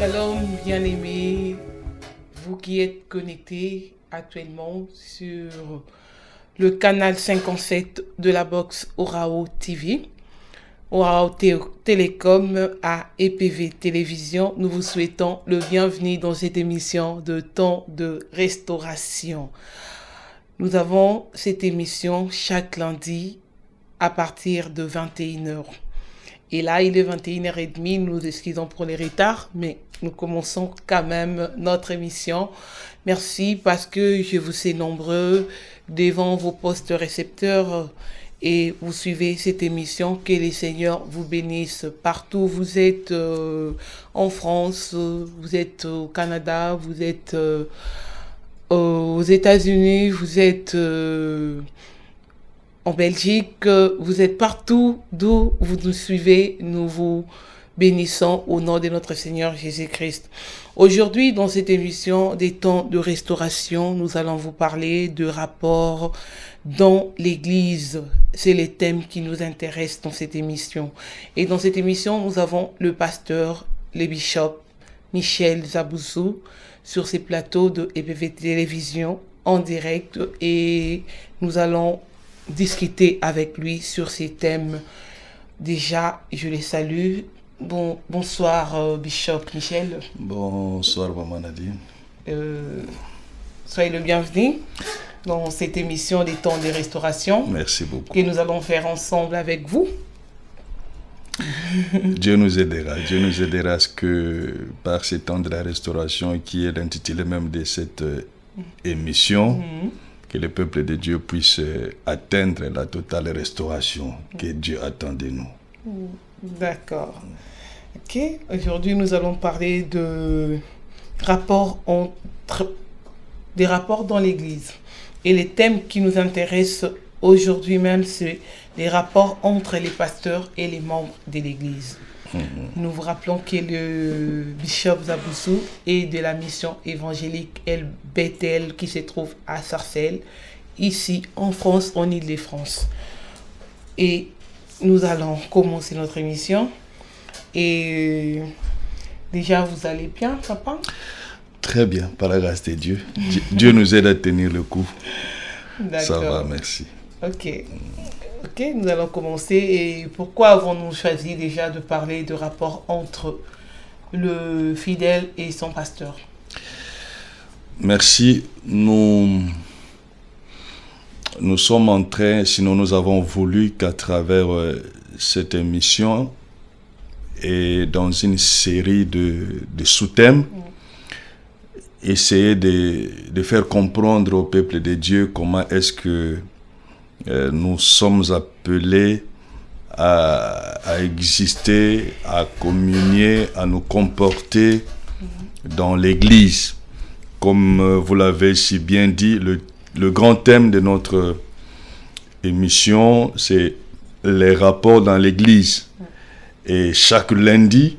Shalom, bien-aimés, vous qui êtes connectés actuellement sur le canal 57 de la box Orao TV, Orao Télécom à EPV Télévision. Nous vous souhaitons le bienvenu dans cette émission de temps de restauration. Nous avons cette émission chaque lundi à partir de 21h. Et là, il est 21h30, nous excusons pour les retards, mais nous commençons quand même notre émission. Merci parce que je vous sais nombreux devant vos postes récepteurs et vous suivez cette émission. Que les Seigneurs vous bénissent partout. Vous êtes en France, vous êtes au Canada, vous êtes aux États-Unis, vous êtes en Belgique, vous êtes partout d'où vous nous suivez, nous vous bénissons au nom de notre Seigneur Jésus-Christ. Aujourd'hui, dans cette émission des temps de restauration, nous allons vous parler de rapports dans l'Église. C'est les thèmes qui nous intéressent dans cette émission. Et dans cette émission, nous avons le pasteur, le bishop Michel Zaboussou sur ces plateaux de EPV Télévision en direct et nous allons discuter avec lui sur ces thèmes. Déjà, je les salue. Bonsoir, Bishop Michel. Bonsoir, Maman Nadine. Soyez le bienvenu dans cette émission des temps de restauration. Merci beaucoup. Que nous allons faire ensemble avec vous. Dieu nous aidera. Dieu nous aidera à ce que par ces temps de la restauration, qui est l'intitulé même de cette émission, que le peuple de Dieu puisse atteindre la totale restauration que Dieu attend de nous. D'accord. Ok. Aujourd'hui, nous allons parler des rapports dans l'Église. Et les thèmes qui nous intéressent aujourd'hui même, c'est les rapports entre les pasteurs et les membres de l'Église. Nous vous rappelons que le bishop Zaboussou est de la mission évangélique El Bethel qui se trouve à Sarcelles, ici en France, en Île-de-France. Et nous allons commencer notre émission. Et déjà, vous allez bien, papa? Très bien, par la grâce de Dieu. Dieu nous aide à tenir le coup. D'accord. Ça va, merci. Ok. Ok, nous allons commencer. Et pourquoi avons-nous choisi déjà de parler de rapport entre le fidèle et son pasteur? Merci. Nous sommes en train, sinon nous avons voulu qu'à travers cette émission et dans une série de sous-thèmes, essayer de faire comprendre au peuple de Dieu comment est-ce que nous sommes appelés à exister, à communier, à nous comporter dans l'Église. Comme vous l'avez si bien dit, le grand thème de notre émission, c'est les rapports dans l'Église. Et chaque lundi,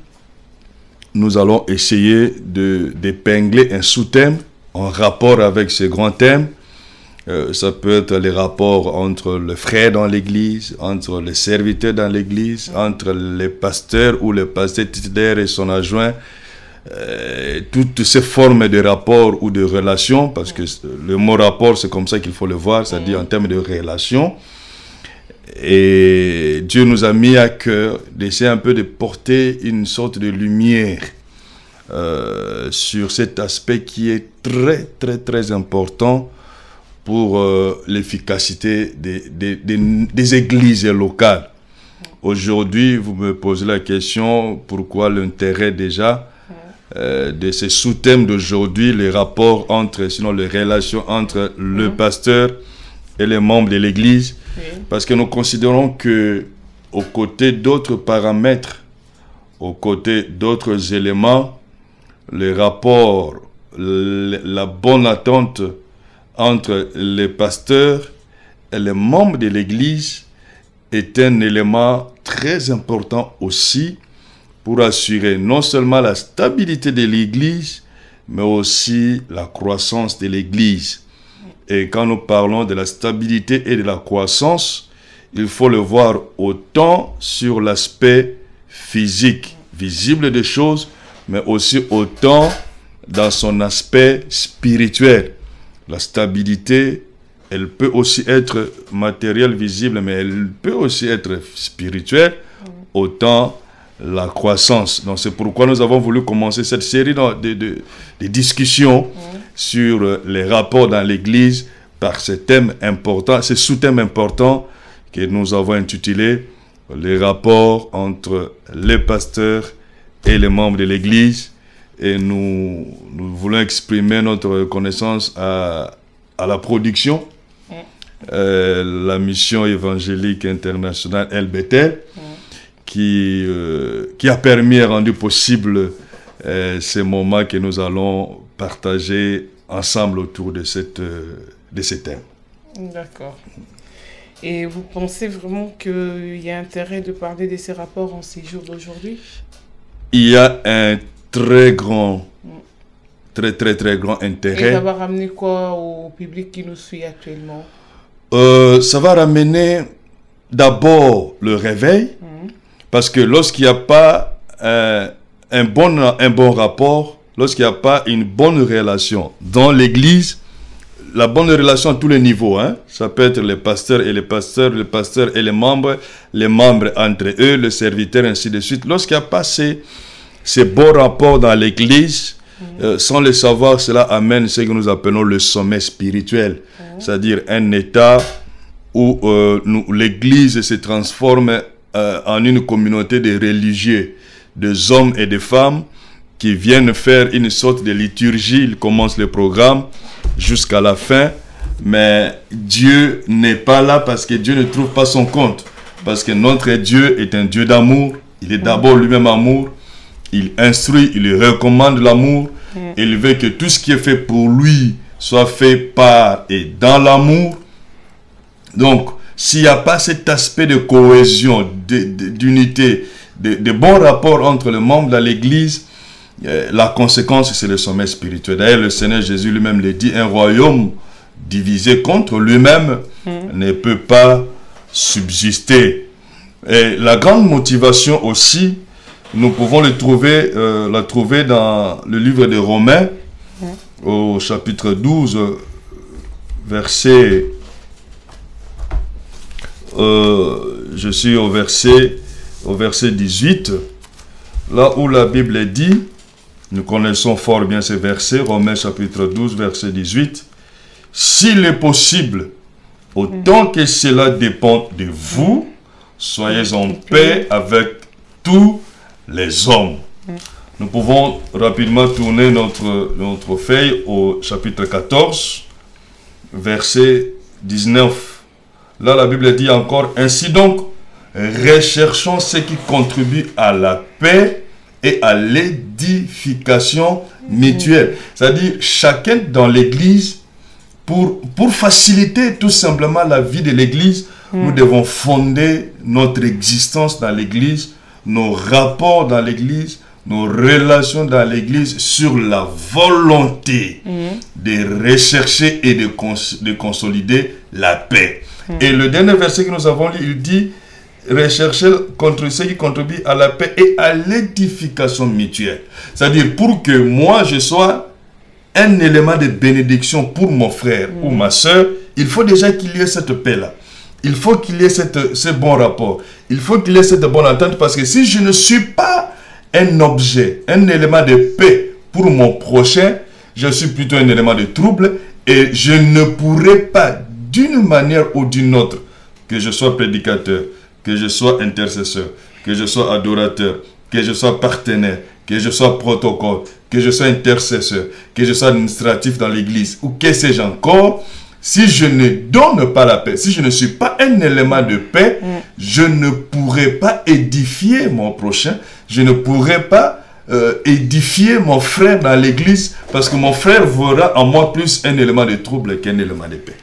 nous allons essayer d'épingler un sous-thème en rapport avec ce grand thème. Ça peut être les rapports entre les frères dans l'église, entre les serviteurs dans l'église, entre les pasteurs ou le pasteur titulaire et son adjoint. Toutes ces formes de rapports ou de relations, parce que le mot rapport, c'est comme ça qu'il faut le voir, c'est-à-dire en termes de relations. Et Dieu nous a mis à cœur d'essayer un peu de porter une sorte de lumière sur cet aspect qui est très, très, très important pour l'efficacité des églises locales. Aujourd'hui, vous me posez la question, pourquoi l'intérêt déjà de ces sous-thèmes d'aujourd'hui, les rapports entre, sinon les relations entre le pasteur et les membres de l'église, parce que nous considérons que aux côtés d'autres paramètres, aux côtés d'autres éléments, les rapports, la bonne attente entre les pasteurs et les membres de l'Église est un élément très important aussi pour assurer non seulement la stabilité de l'Église, mais aussi la croissance de l'Église. Et quand nous parlons de la stabilité et de la croissance, il faut le voir autant sur l'aspect physique, visible des choses, mais aussi autant dans son aspect spirituel. La stabilité, elle peut aussi être matérielle, visible, mais elle peut aussi être spirituelle, autant la croissance. Donc c'est pourquoi nous avons voulu commencer cette série de discussions sur les rapports dans l'Église par ces thèmes importants, ces sous-thèmes importants que nous avons intitulés les rapports entre les pasteurs et les membres de l'Église. Et nous voulons exprimer notre reconnaissance à la production, la mission évangélique internationale El Bethel, qui a permis et rendu possible ces moments que nous allons partager ensemble autour de ces thèmes. D'accord. Et vous pensez vraiment qu'il y a intérêt de parler de ces rapports en ces jours d'aujourd'hui? Il y a un très grand intérêt. Et ça va ramener quoi au public qui nous suit actuellement? Ça va ramener d'abord le réveil, parce que lorsqu'il n'y a pas un bon rapport, lorsqu'il n'y a pas une bonne relation dans l'Église, la bonne relation à tous les niveaux, ça peut être les pasteurs et les pasteurs et les membres entre eux, le serviteur, ainsi de suite. Lorsqu'il n'y a pas ces bons rapports dans l'Église, sans le savoir, cela amène ce que nous appelons le sommet spirituel, c'est-à-dire un état où l'Église se transforme en une communauté de religieux, des hommes et des femmes qui viennent faire une sorte de liturgie. Ils commencent le programme jusqu'à la fin, mais Dieu n'est pas là parce que Dieu ne trouve pas son compte, parce que notre Dieu est un Dieu d'amour. Il est d'abord lui-même amour. Il instruit, il recommande l'amour. Il veut que tout ce qui est fait pour lui soit fait par et dans l'amour. Donc, s'il n'y a pas cet aspect de cohésion, d'unité, de bons rapports entre les membres de l'Église, la conséquence, c'est le sommet spirituel. D'ailleurs, le Seigneur Jésus lui-même le dit, un royaume divisé contre lui-même ne peut pas subsister. Et la grande motivation aussi, nous pouvons la trouver dans le livre de Romains, au chapitre 12, verset... je suis au verset 18, là où la Bible dit, nous connaissons fort bien ces versets, Romains chapitre 12, verset 18, « S'il est possible, autant que cela dépend de vous, soyez en paix avec tous les hommes. » Nous pouvons rapidement tourner notre feuille au chapitre 14, verset 19. Là, la Bible dit encore, « Ainsi donc, recherchons ce qui contribue à la paix et à l'édification mutuelle. » C'est-à-dire, chacun dans l'Église, pour faciliter tout simplement la vie de l'Église, nous devons fonder notre existence dans l'Église, nos rapports dans l'Église, nos relations dans l'Église sur la volonté de rechercher et de consolider la paix. Et le dernier verset que nous avons lu, il dit, rechercher contre ce qui contribue à la paix et à l'édification mutuelle. C'est-à-dire, pour que moi, je sois un élément de bénédiction pour mon frère ou ma soeur, il faut déjà qu'il y ait cette paix-là. Il faut qu'il y ait ce bon rapport. Il faut qu'il y ait cette bonne entente, parce que si je ne suis pas un objet, un élément de paix pour mon prochain, je suis plutôt un élément de trouble, et je ne pourrai pas, d'une manière ou d'une autre, que je sois prédicateur, que je sois intercesseur, que je sois adorateur, que je sois partenaire, que je sois protocole, que je sois intercesseur, que je sois administratif dans l'Église, ou que sais-je encore, si je ne donne pas la paix, si je ne suis pas un élément de paix, je ne pourrai pas édifier mon prochain, je ne pourrai pas édifier mon frère dans l'Église, parce que mon frère verra en moi plus un élément de trouble qu'un élément de paix.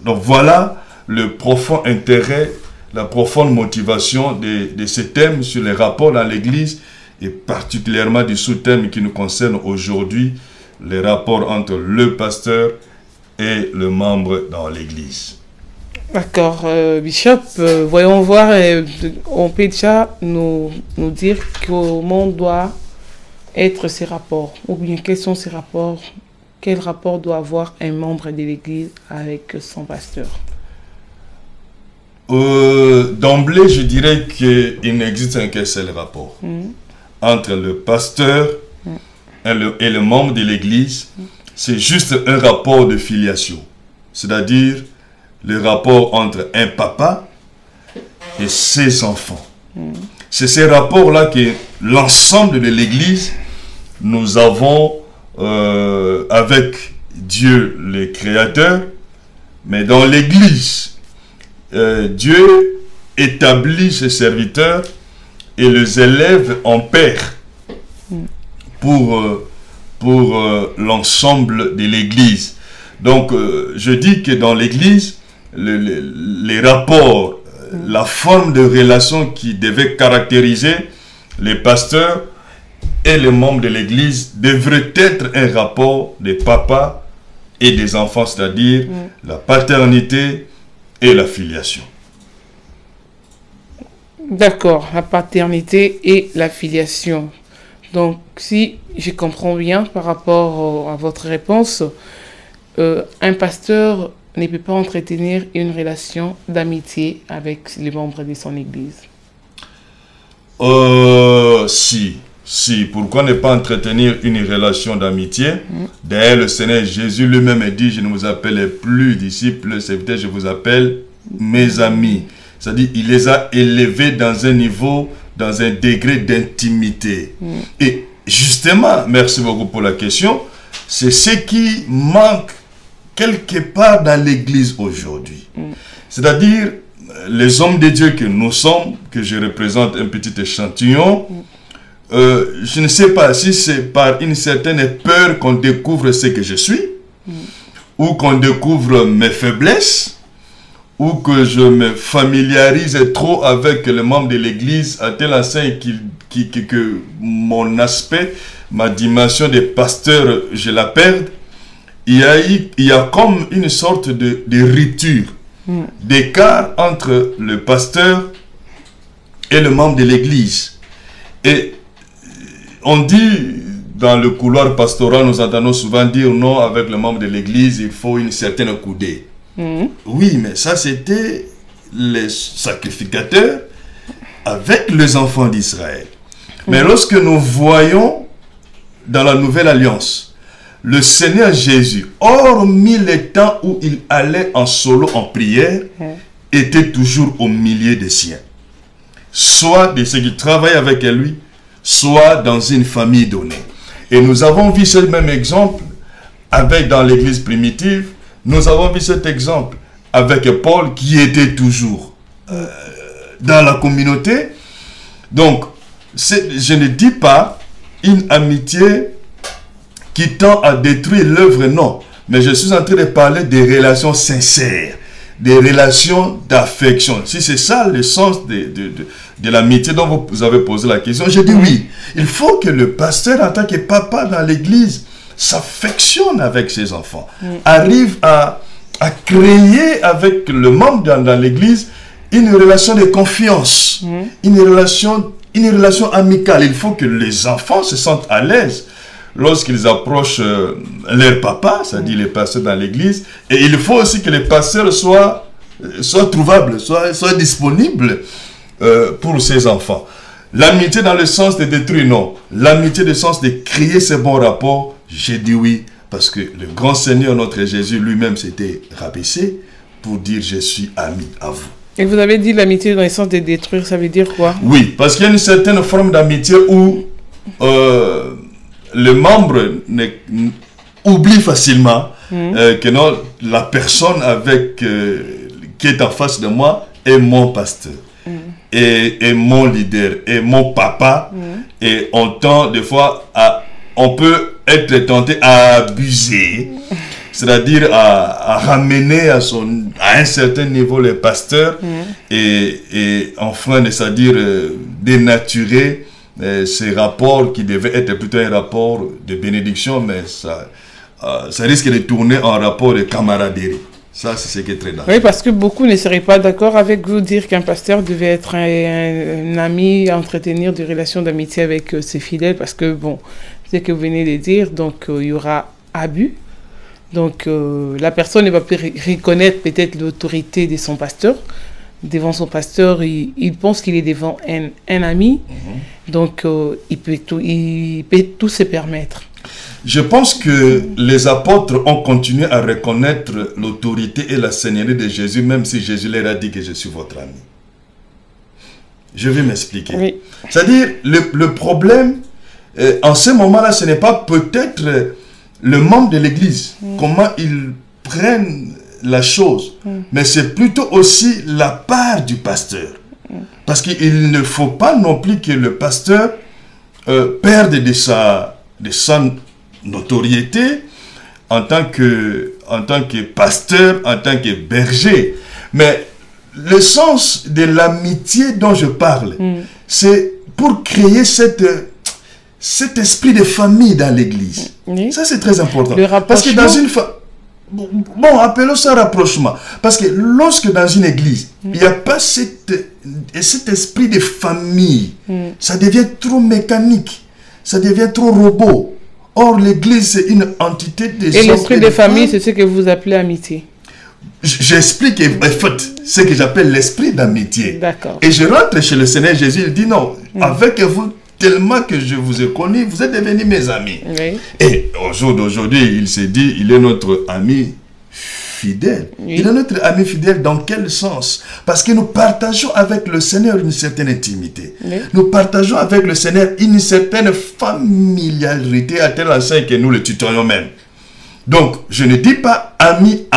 Donc voilà le profond intérêt, la profonde motivation de ce thème sur les rapports dans l'Église, et particulièrement du sous-thème qui nous concerne aujourd'hui, les rapports entre le pasteur et le membre dans l'Église. D'accord, Bishop, voyons voir, on peut déjà nous dire comment on doit être ces rapports? Ou bien quels sont ces rapports? Quel rapport doit avoir un membre de l'Église avec son pasteur? D'emblée, je dirais qu'il n'existe qu'un seul rapport entre le pasteur et le membre de l'Église. C'est juste un rapport de filiation, c'est-à-dire le rapport entre un papa et ses enfants. C'est ces rapports-là que l'ensemble de l'Église, nous avons avec Dieu le Créateur, mais dans l'Église, Dieu établit ses serviteurs et les élève en père pour l'ensemble de l'Église. Donc, je dis que dans l'Église, les rapports, la forme de relation qui devait caractériser les pasteurs et les membres de l'Église devrait être un rapport des papas et des enfants, c'est-à-dire la paternité et la filiation. D'accord, la paternité et la filiation. Donc, si je comprends bien par rapport à votre réponse, un pasteur ne peut pas entretenir une relation d'amitié avec les membres de son Église. Si. Pourquoi ne pas entretenir une relation d'amitié? D'ailleurs, le Seigneur Jésus lui-même a dit, je ne vous appelle plus disciples, serviteurs, je vous appelle mes amis. C'est-à-dire, il les a élevés dans un niveau, dans un degré d'intimité. Et justement, merci beaucoup pour la question, c'est ce qui manque quelque part dans l'Église aujourd'hui. C'est-à-dire, les hommes de Dieu que nous sommes, que je représente un petit échantillon, je ne sais pas si c'est par une certaine peur qu'on découvre ce que je suis, ou qu'on découvre mes faiblesses, ou que je me familiarise trop avec les membres de l'Église à tel enseigne que mon aspect, ma dimension de pasteur, je la perde. Il y a comme une sorte de rupture, d'écart entre le pasteur et le membre de l'Église. Et on dit, dans le couloir pastoral, nous entendons souvent dire non, avec le membre de l'Église, il faut une certaine coudée. Oui, mais ça, c'était les sacrificateurs avec les enfants d'Israël. Mais lorsque nous voyons dans la Nouvelle Alliance, le Seigneur Jésus, hormis les temps où il allait en solo en prière, était toujours au milieu des siens. Soit de ceux qui travaillaient avec lui, soit dans une famille donnée. Et nous avons vu ce même exemple dans l'église primitive. Nous avons vu cet exemple avec Paul qui était toujours dans la communauté. Donc, je ne dis pas une amitié qui tend à détruire l'œuvre, non. Mais je suis en train de parler des relations sincères, des relations d'affection. Si c'est ça le sens de l'amitié dont vous avez posé la question, je dis oui. Il faut que le pasteur, en tant que papa dans l'église, s'affectionne avec ses enfants, arrive à créer avec le membre dans l'église une relation de confiance, une relation amicale. Il faut que les enfants se sentent à l'aise lorsqu'ils approchent leur papa, c'est-à-dire les pasteurs dans l'église. Et il faut aussi que les pasteurs soient trouvables, soient disponibles pour ces enfants. L'amitié dans le sens de détruire, non. L'amitié dans le sens de créer ces bons rapports, j'ai dit oui. Parce que le grand Seigneur, notre Jésus, lui-même s'était rabaissé pour dire « Je suis ami à vous ». Et vous avez dit l'amitié dans le sens de détruire, ça veut dire quoi? Oui, parce qu'il y a une certaine forme d'amitié où le membre oublie facilement que non, la personne qui est en face de moi est mon pasteur, et mon leader, et mon papa. Et on tend des fois on peut être tenté à abuser, c'est-à-dire à ramener à un certain niveau les pasteurs et enfin, c'est-à-dire dénaturer ces rapports qui devaient être plutôt un rapport de bénédiction, mais ça risque de tourner en rapport de camaraderie. Ça, c'est ce qui est très dangereux. Oui, parce que beaucoup ne seraient pas d'accord avec vous dire qu'un pasteur devait être un ami, entretenir des relations d'amitié avec ses fidèles, parce que, bon, c'est ce que vous venez de dire, donc il y aura abus. Donc la personne ne va plus reconnaître peut-être l'autorité de son pasteur. Devant son pasteur, il pense qu'il est devant un ami, donc il peut tout se permettre. Je pense que les apôtres ont continué à reconnaître l'autorité et la seigneurie de Jésus, même si Jésus leur a dit que je suis votre ami. Je vais m'expliquer. Oui. C'est-à-dire, le problème, en ce moment-là, ce n'est pas peut-être le membre de l'Église, comment ils prennent la chose, mais c'est plutôt aussi la part du pasteur. Parce qu'il ne faut pas non plus que le pasteur perde de sa notoriété en tant que pasteur, en tant que berger. Mais le sens de l'amitié dont je parle, c'est pour créer cet esprit de famille dans l'église. Oui. Ça, c'est très important. Parce que dans une bon, appelons ça rapprochement. Parce que lorsque dans une église, il n'y a pas cet esprit de famille, ça devient trop mécanique, ça devient trop robot. Or, l'église, c'est une entité des hommes. Et l'esprit de famille, c'est ce que vous appelez amitié. J'explique en fait ce que j'appelle l'esprit d'amitié. D'accord. Et je rentre chez le Seigneur Jésus, il dit non, avec vous, tellement que je vous ai connu, vous êtes devenus mes amis. Oui. Et au jour d'aujourd'hui, il s'est dit, il est notre ami fidèle. Oui. Il est notre ami fidèle dans quel sens? Parce que nous partageons avec le Seigneur une certaine intimité. Oui. Nous partageons avec le Seigneur une certaine familiarité à tel enseigne que nous le tutoyons même. Donc, je ne dis pas ami,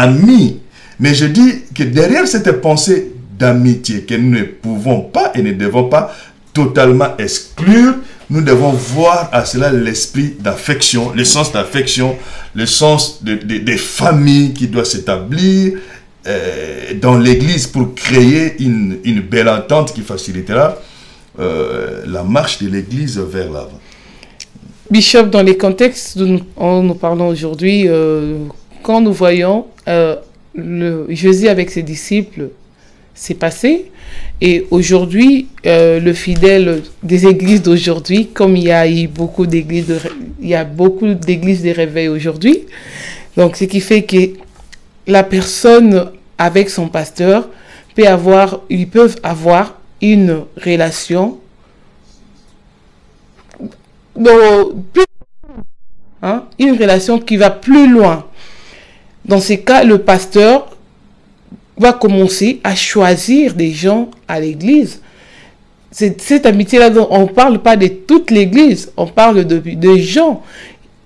mais je dis que derrière cette pensée d'amitié que nous ne pouvons pas et ne devons pas totalement exclure, nous devons voir à cela l'esprit d'affection, le sens d'affection, le sens des familles qui doit s'établir dans l'église pour créer une belle entente qui facilitera la marche de l'église vers l'avant. Bishop, dans les contextes dont nous parlons aujourd'hui, quand nous voyons Jésus avec ses disciples, c'est passé. Et aujourd'hui, le fidèle des églises d'aujourd'hui, comme il y a beaucoup d'églises de réveil aujourd'hui, donc ce qui fait que la personne avec son pasteur ils peuvent avoir une relation une relation qui va plus loin. Dans ces cas, le pasteur va commencer à choisir des gens à l'église. Cette amitié-là, on ne parle pas de toute l'église, on parle de gens.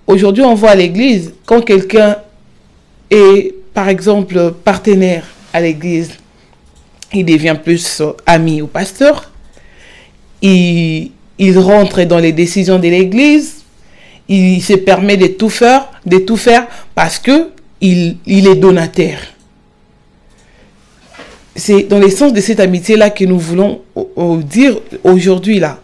Aujourd'hui, on voit à l'église, quand quelqu'un est, par exemple, partenaire à l'église, il devient plus ami au pasteur, il rentre dans les décisions de l'église, il se permet de tout faire parce que il est donateur. C'est dans le sens de cette amitié-là que nous voulons dire aujourd'hui là.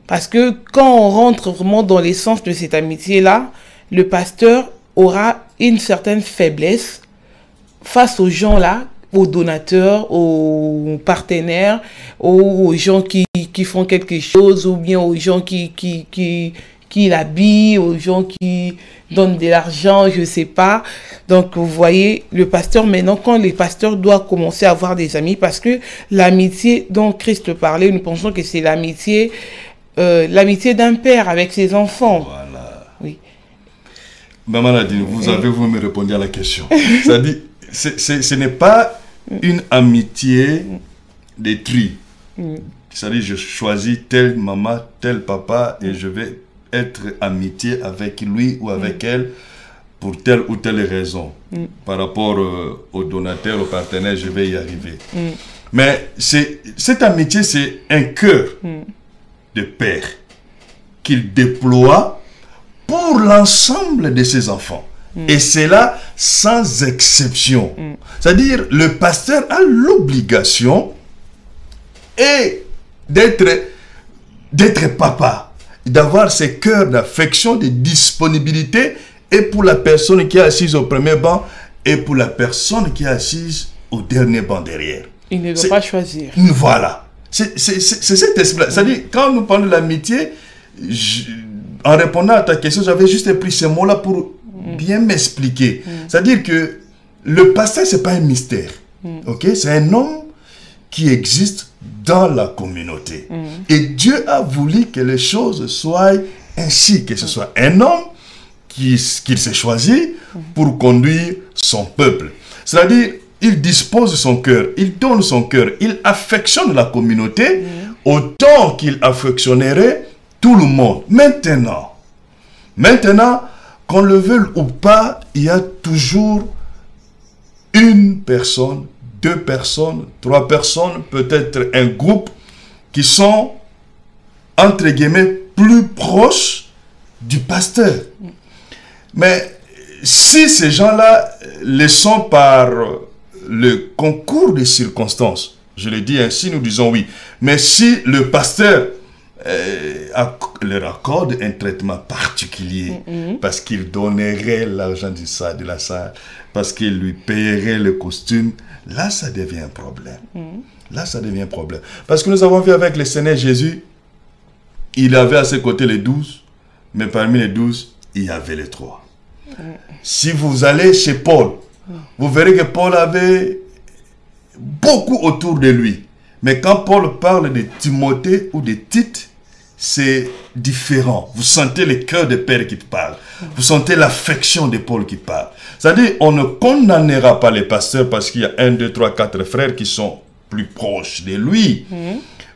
Parce que quand on rentre vraiment dans l'essence de cette amitié-là, le pasteur aura une certaine faiblesse face aux gens-là, aux donateurs, aux partenaires, aux gens qui font quelque chose, ou bien aux gens qui l'habillent, aux gens qui donnent de l'argent, je ne sais pas. Donc, vous voyez, le pasteur, maintenant, quand les pasteurs doivent commencer à avoir des amis, parce que l'amitié dont Christ parlait, nous pensons que c'est l'amitié d'un père avec ses enfants. Voilà. Oui. Maman Nadine, vous me répondu à la question. Ça dit, ce n'est pas une amitié de tri. C'est-à-dire, je choisis telle maman, tel papa, et je vais être amitié avec lui ou avec elle pour telle ou telle raison. Par rapport au donateur, au partenaire, je vais y arriver. Mais cette amitié, c'est un cœur de père qu'il déploie pour l'ensemble de ses enfants. Et c'est là sans exception. C'est-à-dire, le pasteur a l'obligation d'être papa, d'avoir ces cœurs d'affection, de disponibilité, et pour la personne qui est assise au premier banc, et pour la personne qui est assise au dernier banc derrière. Il ne doit pas choisir. Voilà. C'est cet esprit. C'est-à-dire, quand nous parlons de l'amitié, en répondant à ta question, j'avais juste pris ces mots-là pour bien m'expliquer. C'est-à-dire que le pasteur, ce n'est pas un mystère. Ok? C'est un homme qui existe dans la communauté. Et Dieu a voulu que les choses soient ainsi, que ce soit un homme qu'il s'est choisi pour conduire son peuple. C'est-à-dire, il dispose de son cœur, il donne son cœur, il affectionne la communauté autant qu'il affectionnerait tout le monde. Maintenant, qu'on le veuille ou pas, il y a toujours une personne, 2 personnes, 3 personnes, peut-être un groupe qui sont, entre guillemets, plus proches du pasteur. Mais si ces gens-là le sont par le concours des circonstances, je le dis ainsi, nous disons oui. Mais si le pasteur leur accorde un traitement particulier, parce qu'il donnerait l'argent de la salle, parce qu'il lui payerait le costume, là, ça devient un problème. Là, ça devient un problème. Parce que nous avons vu avec le Seigneur Jésus, il avait à ses côtés les 12, mais parmi les 12, il y avait les 3. Si vous allez chez Paul, vous verrez que Paul avait beaucoup autour de lui. Mais quand Paul parle de Timothée ou de Tite, c'est différent. Vous sentez le cœur de Père qui parle. Vous sentez l'affection de Paul qui parle. C'est-à-dire, on ne condamnera pas les pasteurs parce qu'il y a 1, 2, 3, 4 frères qui sont plus proches de lui.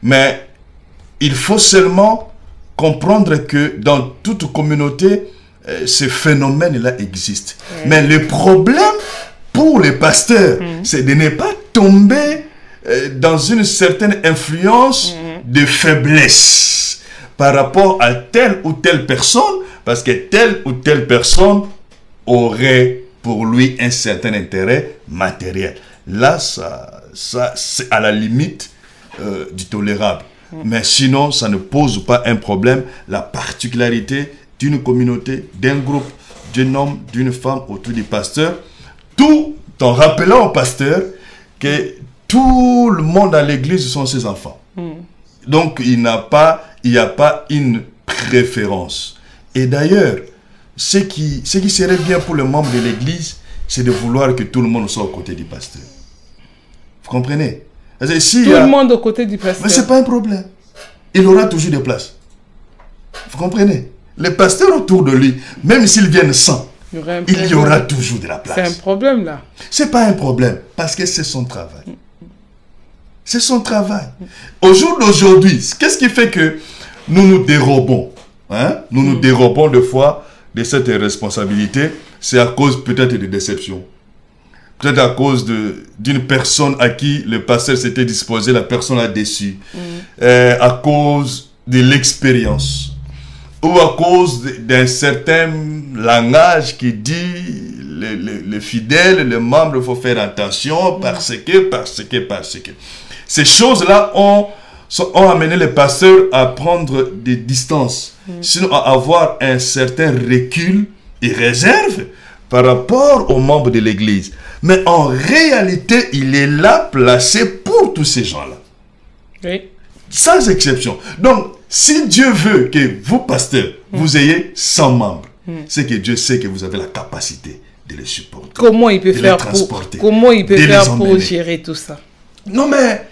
Mais il faut seulement comprendre que dans toute communauté, ce phénomène-là existe. Mais le problème pour les pasteurs, c'est de ne pas tomber dans une certaine influence de faiblesse par rapport à telle ou telle personne, parce que telle ou telle personne aurait pour lui un certain intérêt matériel. Là, ça c'est à la limite du tolérable. Mais sinon, ça ne pose pas un problème. La particularité d'une communauté, d'un groupe, d'un homme, d'une femme autour du pasteur, tout en rappelant au pasteur que tout le monde à l'église sont ses enfants. Donc, il n'y a pas une préférence. Et d'ailleurs, ce qui serait bien pour le membre de l'église, c'est de vouloir que tout le monde soit aux côtés du pasteur. Vous comprenez? Tout le monde aux côtés du pasteur. Mais ce n'est pas un problème. Il aura toujours des places. Vous comprenez? Les pasteurs autour de lui, même s'ils viennent sans, il y aura toujours de la place. C'est un problème là. Ce n'est pas un problème, parce que c'est son travail. C'est son travail. Au jour d'aujourd'hui, qu'est-ce qui fait que nous nous dérobons? Nous nous dérobons de fois de cette responsabilité. C'est à cause peut-être de déception. Peut-être à cause d'une personne à qui le pasteur s'était disposé, la personne a déçu. À cause de l'expérience. Ou à cause d'un certain langage qui dit les fidèles, les membres, il faut faire attention parce que. Ces choses-là ont amené les pasteurs à prendre des distances, sinon à avoir un certain recul et réserve par rapport aux membres de l'Église. Mais en réalité, il est là placé pour tous ces gens-là. Oui. Sans exception. Donc, si Dieu veut que vous, pasteurs, vous ayez 100 membres, c'est que Dieu sait que vous avez la capacité de les supporter. Comment il peut faire pour gérer tout ça? Non, mais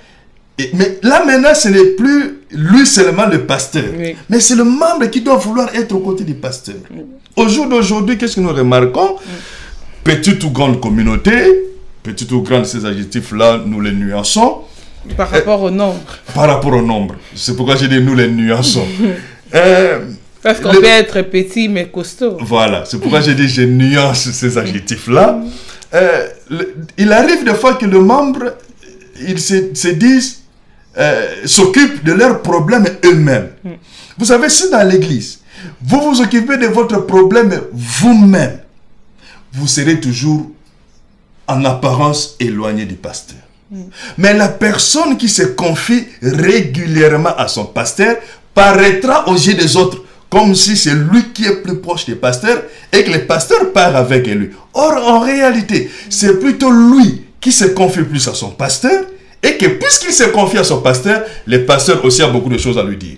là maintenant, ce n'est plus lui seulement le pasteur, mais c'est le membre qui doit vouloir être aux côtés du pasteur. Au jour d'aujourd'hui, qu'est-ce que nous remarquons? Petite ou grande communauté, petite ou grande, ces adjectifs-là, nous les nuançons. Par rapport au nombre. Par rapport au nombre. C'est pourquoi j'ai dit nous les nuançons. Parce qu'on peut être petit mais costaud. Voilà, c'est pourquoi j'ai dit je nuance ces adjectifs-là. Il arrive des fois que le membre, ils se disent, s'occupent de leurs problèmes eux-mêmes. Vous savez, si dans l'église, vous vous occupez de votre problème vous-même, vous serez toujours en apparence éloigné du pasteur. Mais la personne qui se confie régulièrement à son pasteur paraîtra aux yeux des autres comme si c'est lui qui est plus proche des pasteurs et que les pasteurs partent avec lui. Or, en réalité, c'est plutôt lui qui se confie plus à son pasteur et que puisqu'il se confie à son pasteur, les pasteurs aussi ont beaucoup de choses à lui dire.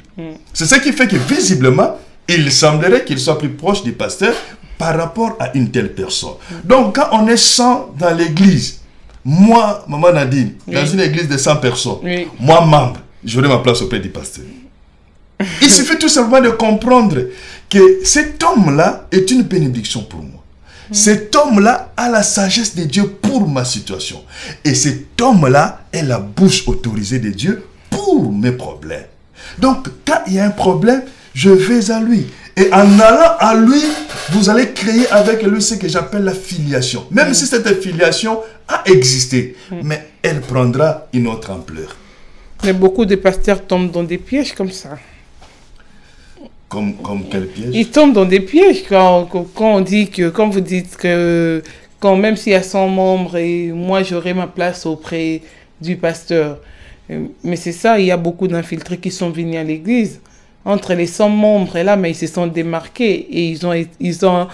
C'est ce qui fait que visiblement, il semblerait qu'il soit plus proche du pasteur par rapport à une telle personne. Donc, quand on est 100 dans l'église, moi, Maman Nadine, dans une église de 100 personnes, moi, membre, j'aurai ma place auprès du pasteur. Il suffit tout simplement de comprendre que cet homme-là est une bénédiction pour moi. Cet homme-là a la sagesse de Dieu pour ma situation. Et cet homme-là est la bouche autorisée de Dieu pour mes problèmes. Donc, quand il y a un problème, je vais à lui. Et en allant à lui, vous allez créer avec lui ce que j'appelle la filiation. Même si cette filiation a existé, mais elle prendra une autre ampleur. Mais beaucoup de pasteurs tombent dans des pièges comme ça. Comme quel piège? Ils tombent dans des pièges quand on dit que, quand vous dites que, quand même s'il y a 100 membres et moi j'aurai ma place auprès du pasteur. Mais c'est ça, il y a beaucoup d'infiltrés qui sont venus à l'église. Entre les 100 membres et là, mais ils se sont démarqués et ils ont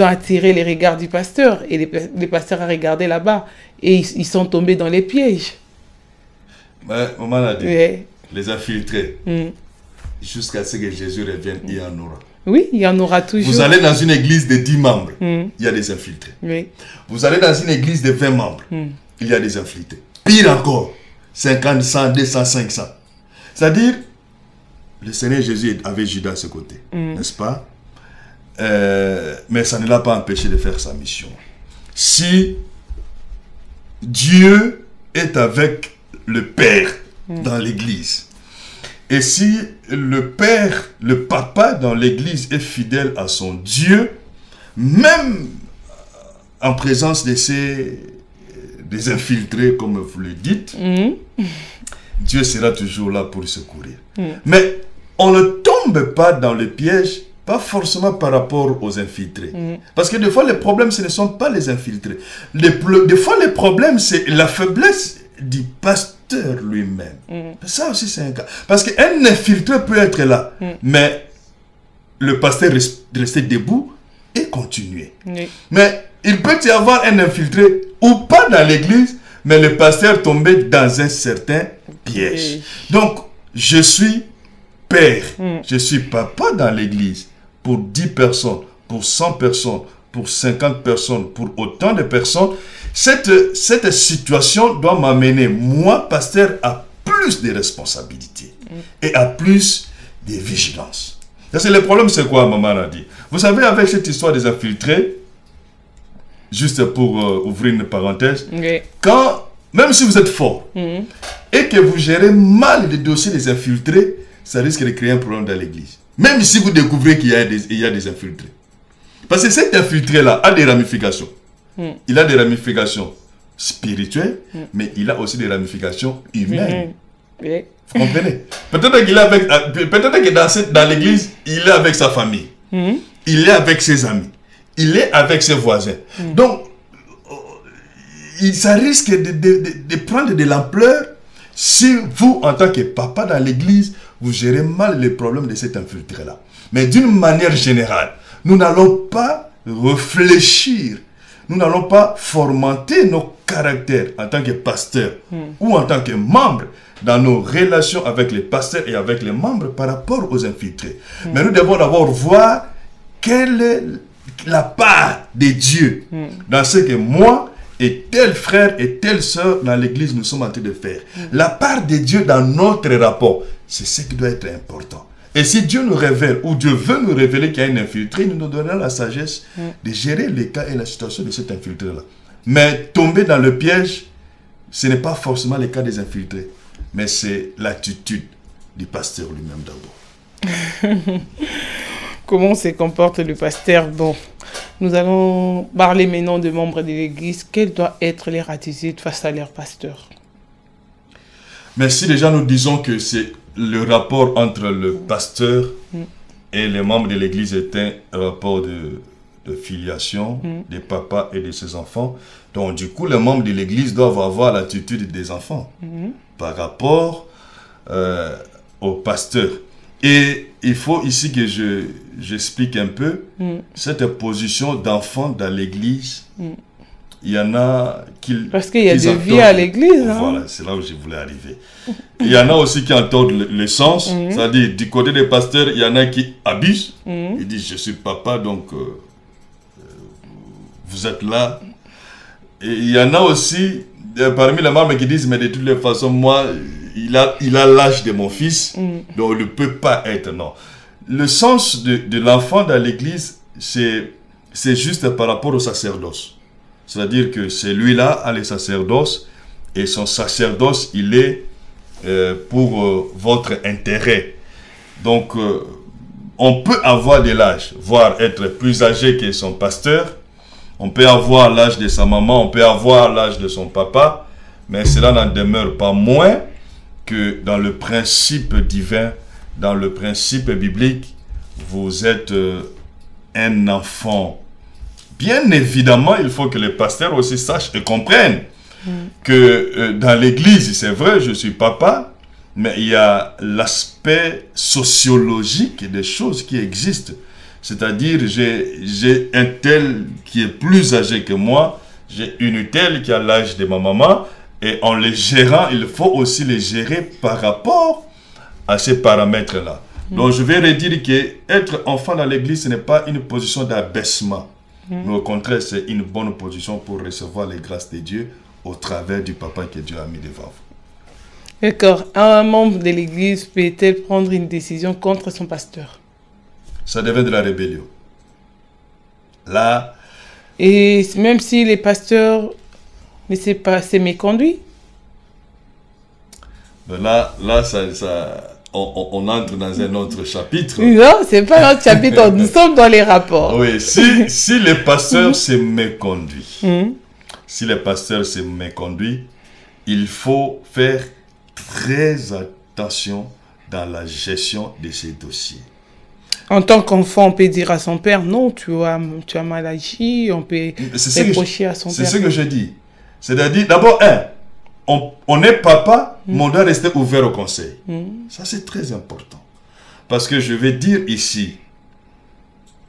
attiré les regards du pasteur et les pasteurs ont regardé là-bas et ils sont tombés dans les pièges. Mais, Maman a dit, les infiltrés, jusqu'à ce que Jésus revienne, il y en aura. Oui, il y en aura toujours. Vous allez dans une église de 10 membres, il y a des infiltrés. Oui. Vous allez dans une église de 20 membres, il y a des infiltrés. Pire encore, 50, 100, 200, 500. C'est-à-dire, le Seigneur Jésus avait Judas à ce côté, n'est-ce pas? Mais ça ne l'a pas empêché de faire sa mission. Si Dieu est avec le Père dans l'église, et si le Père, le Papa dans l'église est fidèle à son Dieu, même en présence de des infiltrés, comme vous le dites, Dieu sera toujours là pour secourir. Mais on ne tombe pas dans le piège, pas forcément par rapport aux infiltrés. Parce que des fois, les problèmes, ce ne sont pas les infiltrés. Des fois, les problèmes, c'est la faiblesse du pasteur lui-même. Ça aussi, c'est un cas. Parce qu'un infiltré peut être là, mais le pasteur rester debout et continuer. Mais il peut y avoir un infiltré ou pas dans l'église, mais le pasteur tomber dans un certain piège. Donc, je suis père, je suis papa dans l'église pour 10 personnes, pour 100 personnes, pour 50 personnes, pour autant de personnes. Cette situation doit m'amener, moi, pasteur, à plus de responsabilités et à plus de vigilance. Parce que le problème, c'est quoi, Maman a dit? Vous savez, avec cette histoire des infiltrés, juste pour ouvrir une parenthèse, même si vous êtes fort et que vous gérez mal les dossiers des infiltrés, ça risque de créer un problème dans l'église. Même si vous découvrez qu'il y a des infiltrés. Parce que cet infiltré-là a des ramifications. Il a des ramifications spirituelles, mais il a aussi des ramifications humaines. Vous comprenez? Peut-être que dans l'église, il est avec sa famille. Il est avec ses amis. Il est avec ses voisins. Donc, ça risque de prendre de l'ampleur si vous, en tant que papa dans l'église, vous gérez mal les problèmes de cet infiltré-là. Mais d'une manière générale, nous n'allons pas réfléchir, nous n'allons pas fomenter nos caractères en tant que pasteur ou en tant que membre dans nos relations avec les pasteurs et avec les membres par rapport aux infiltrés. Mais nous devons d'abord voir quelle est la part de Dieu dans ce que moi et tel frère et telle sœur dans l'église nous sommes en train de faire. La part de Dieu dans notre rapport, c'est ce qui doit être important. Et si Dieu nous révèle, ou Dieu veut nous révéler qu'il y a un infiltré, il nous donnera la sagesse de gérer les cas et la situation de cet infiltré-là. Mais tomber dans le piège, ce n'est pas forcément le cas des infiltrés, mais c'est l'attitude du pasteur lui-même d'abord. Comment se comporte le pasteur? Bon, nous allons parler maintenant de membres de l'Église. Quelle doit être leur attitude face à leur pasteur? Mais si déjà nous disons que c'est le rapport entre le pasteur et les membres de l'Église est un rapport de filiation des papas et de ses enfants, donc du coup les membres de l'Église doivent avoir l'attitude des enfants par rapport au pasteur. Et il faut ici que j'explique un peu cette position d'enfant dans l'église. Il y en a qui... Parce qu'il y a des vies à l'église. Voilà, c'est là où je voulais arriver. Il y en a aussi qui entendent le sens. C'est-à-dire, du côté des pasteurs, il y en a qui abusent. Ils disent, je suis papa, donc vous êtes là. Et il y en a aussi, parmi les membres qui disent, mais de toutes les façons, moi, il a l'âge de mon fils, donc il ne peut pas être, non. Le sens de l'enfant dans l'église, c'est juste par rapport au sacerdoce. C'est-à-dire que celui-là a le sacerdoce, et son sacerdoce, il est pour votre intérêt. Donc, on peut avoir de l'âge, voire être plus âgé que son pasteur. On peut avoir l'âge de sa maman, on peut avoir l'âge de son papa, mais cela n'en demeure pas moins que dans le principe divin, dans le principe biblique, vous êtes un enfant. Bien évidemment, il faut que les pasteurs aussi sachent et comprennent que dans l'église, c'est vrai, je suis papa, mais il y a l'aspect sociologique des choses qui existent. C'est-à-dire, j'ai un tel qui est plus âgé que moi, j'ai une telle qui a l'âge de ma maman, et en les gérant, il faut aussi les gérer par rapport à ces paramètres-là. Donc, je vais redire que être enfant dans l'église, ce n'est pas une position d'abaissement, mais au contraire, c'est une bonne position pour recevoir les grâces de Dieu au travers du papa que Dieu a mis devant vous. D'accord. Un membre de l'église peut-il prendre une décision contre son pasteur? Ça devient de la rébellion. Là... Et même si les pasteurs ne s'est pas méconduit? Là on entre dans un autre chapitre. Non, c'est pas un autre chapitre. Nous sommes dans les rapports. Oui, si les pasteurs se méconduit, si les pasteurs se méconduit, il faut faire très attention dans la gestion de ces dossiers. En tant qu'enfant, on peut dire à son père, non, tu as mal agi, on peut reprocher à son père. C'est ce que je dis. C'est-à-dire, d'abord, on est papa, mais on doit rester ouvert au conseil. Ça, c'est très important. Parce que je vais dire ici,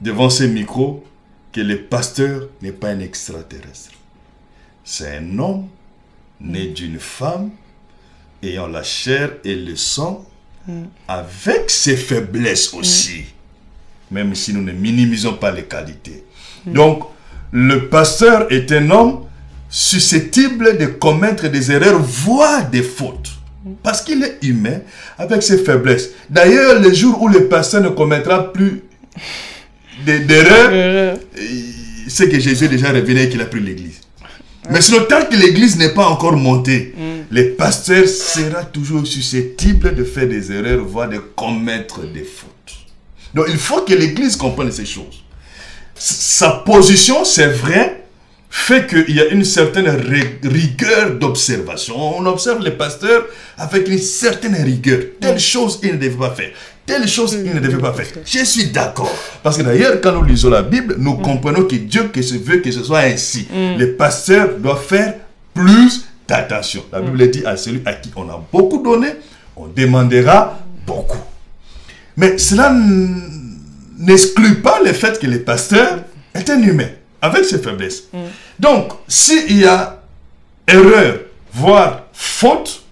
devant ces micros, que le pasteur n'est pas un extraterrestre. C'est un homme né d'une femme, ayant la chair et le sang, avec ses faiblesses aussi. Même si nous ne minimisons pas les qualités. Donc, le pasteur est un homme susceptible de commettre des erreurs, voire des fautes. Parce qu'il est humain, avec ses faiblesses. D'ailleurs, le jour où le pasteur ne commettra plus d'erreurs, c'est que Jésus est déjà révélé qu'il a pris l'église. Mais sinon, tant que l'église n'est pas encore montée, le pasteur sera toujours susceptible de faire des erreurs, voire de commettre des fautes. Donc, il faut que l'église comprenne ces choses. Sa position, c'est vrai, fait qu'il y a une certaine rigueur d'observation. On observe les pasteurs avec une certaine rigueur. Telle chose, il ne devait pas faire. Telle chose, il ne devait pas faire. Je suis d'accord. Parce que d'ailleurs, quand nous lisons la Bible, nous comprenons que Dieu veut que ce soit ainsi. Les pasteurs doivent faire plus d'attention. La Bible dit à celui à qui on a beaucoup donné, on demandera beaucoup. Mais cela n'exclut pas le fait que le pasteur est un humain, avec ses faiblesses. Donc, s'il y a erreur, voire faute,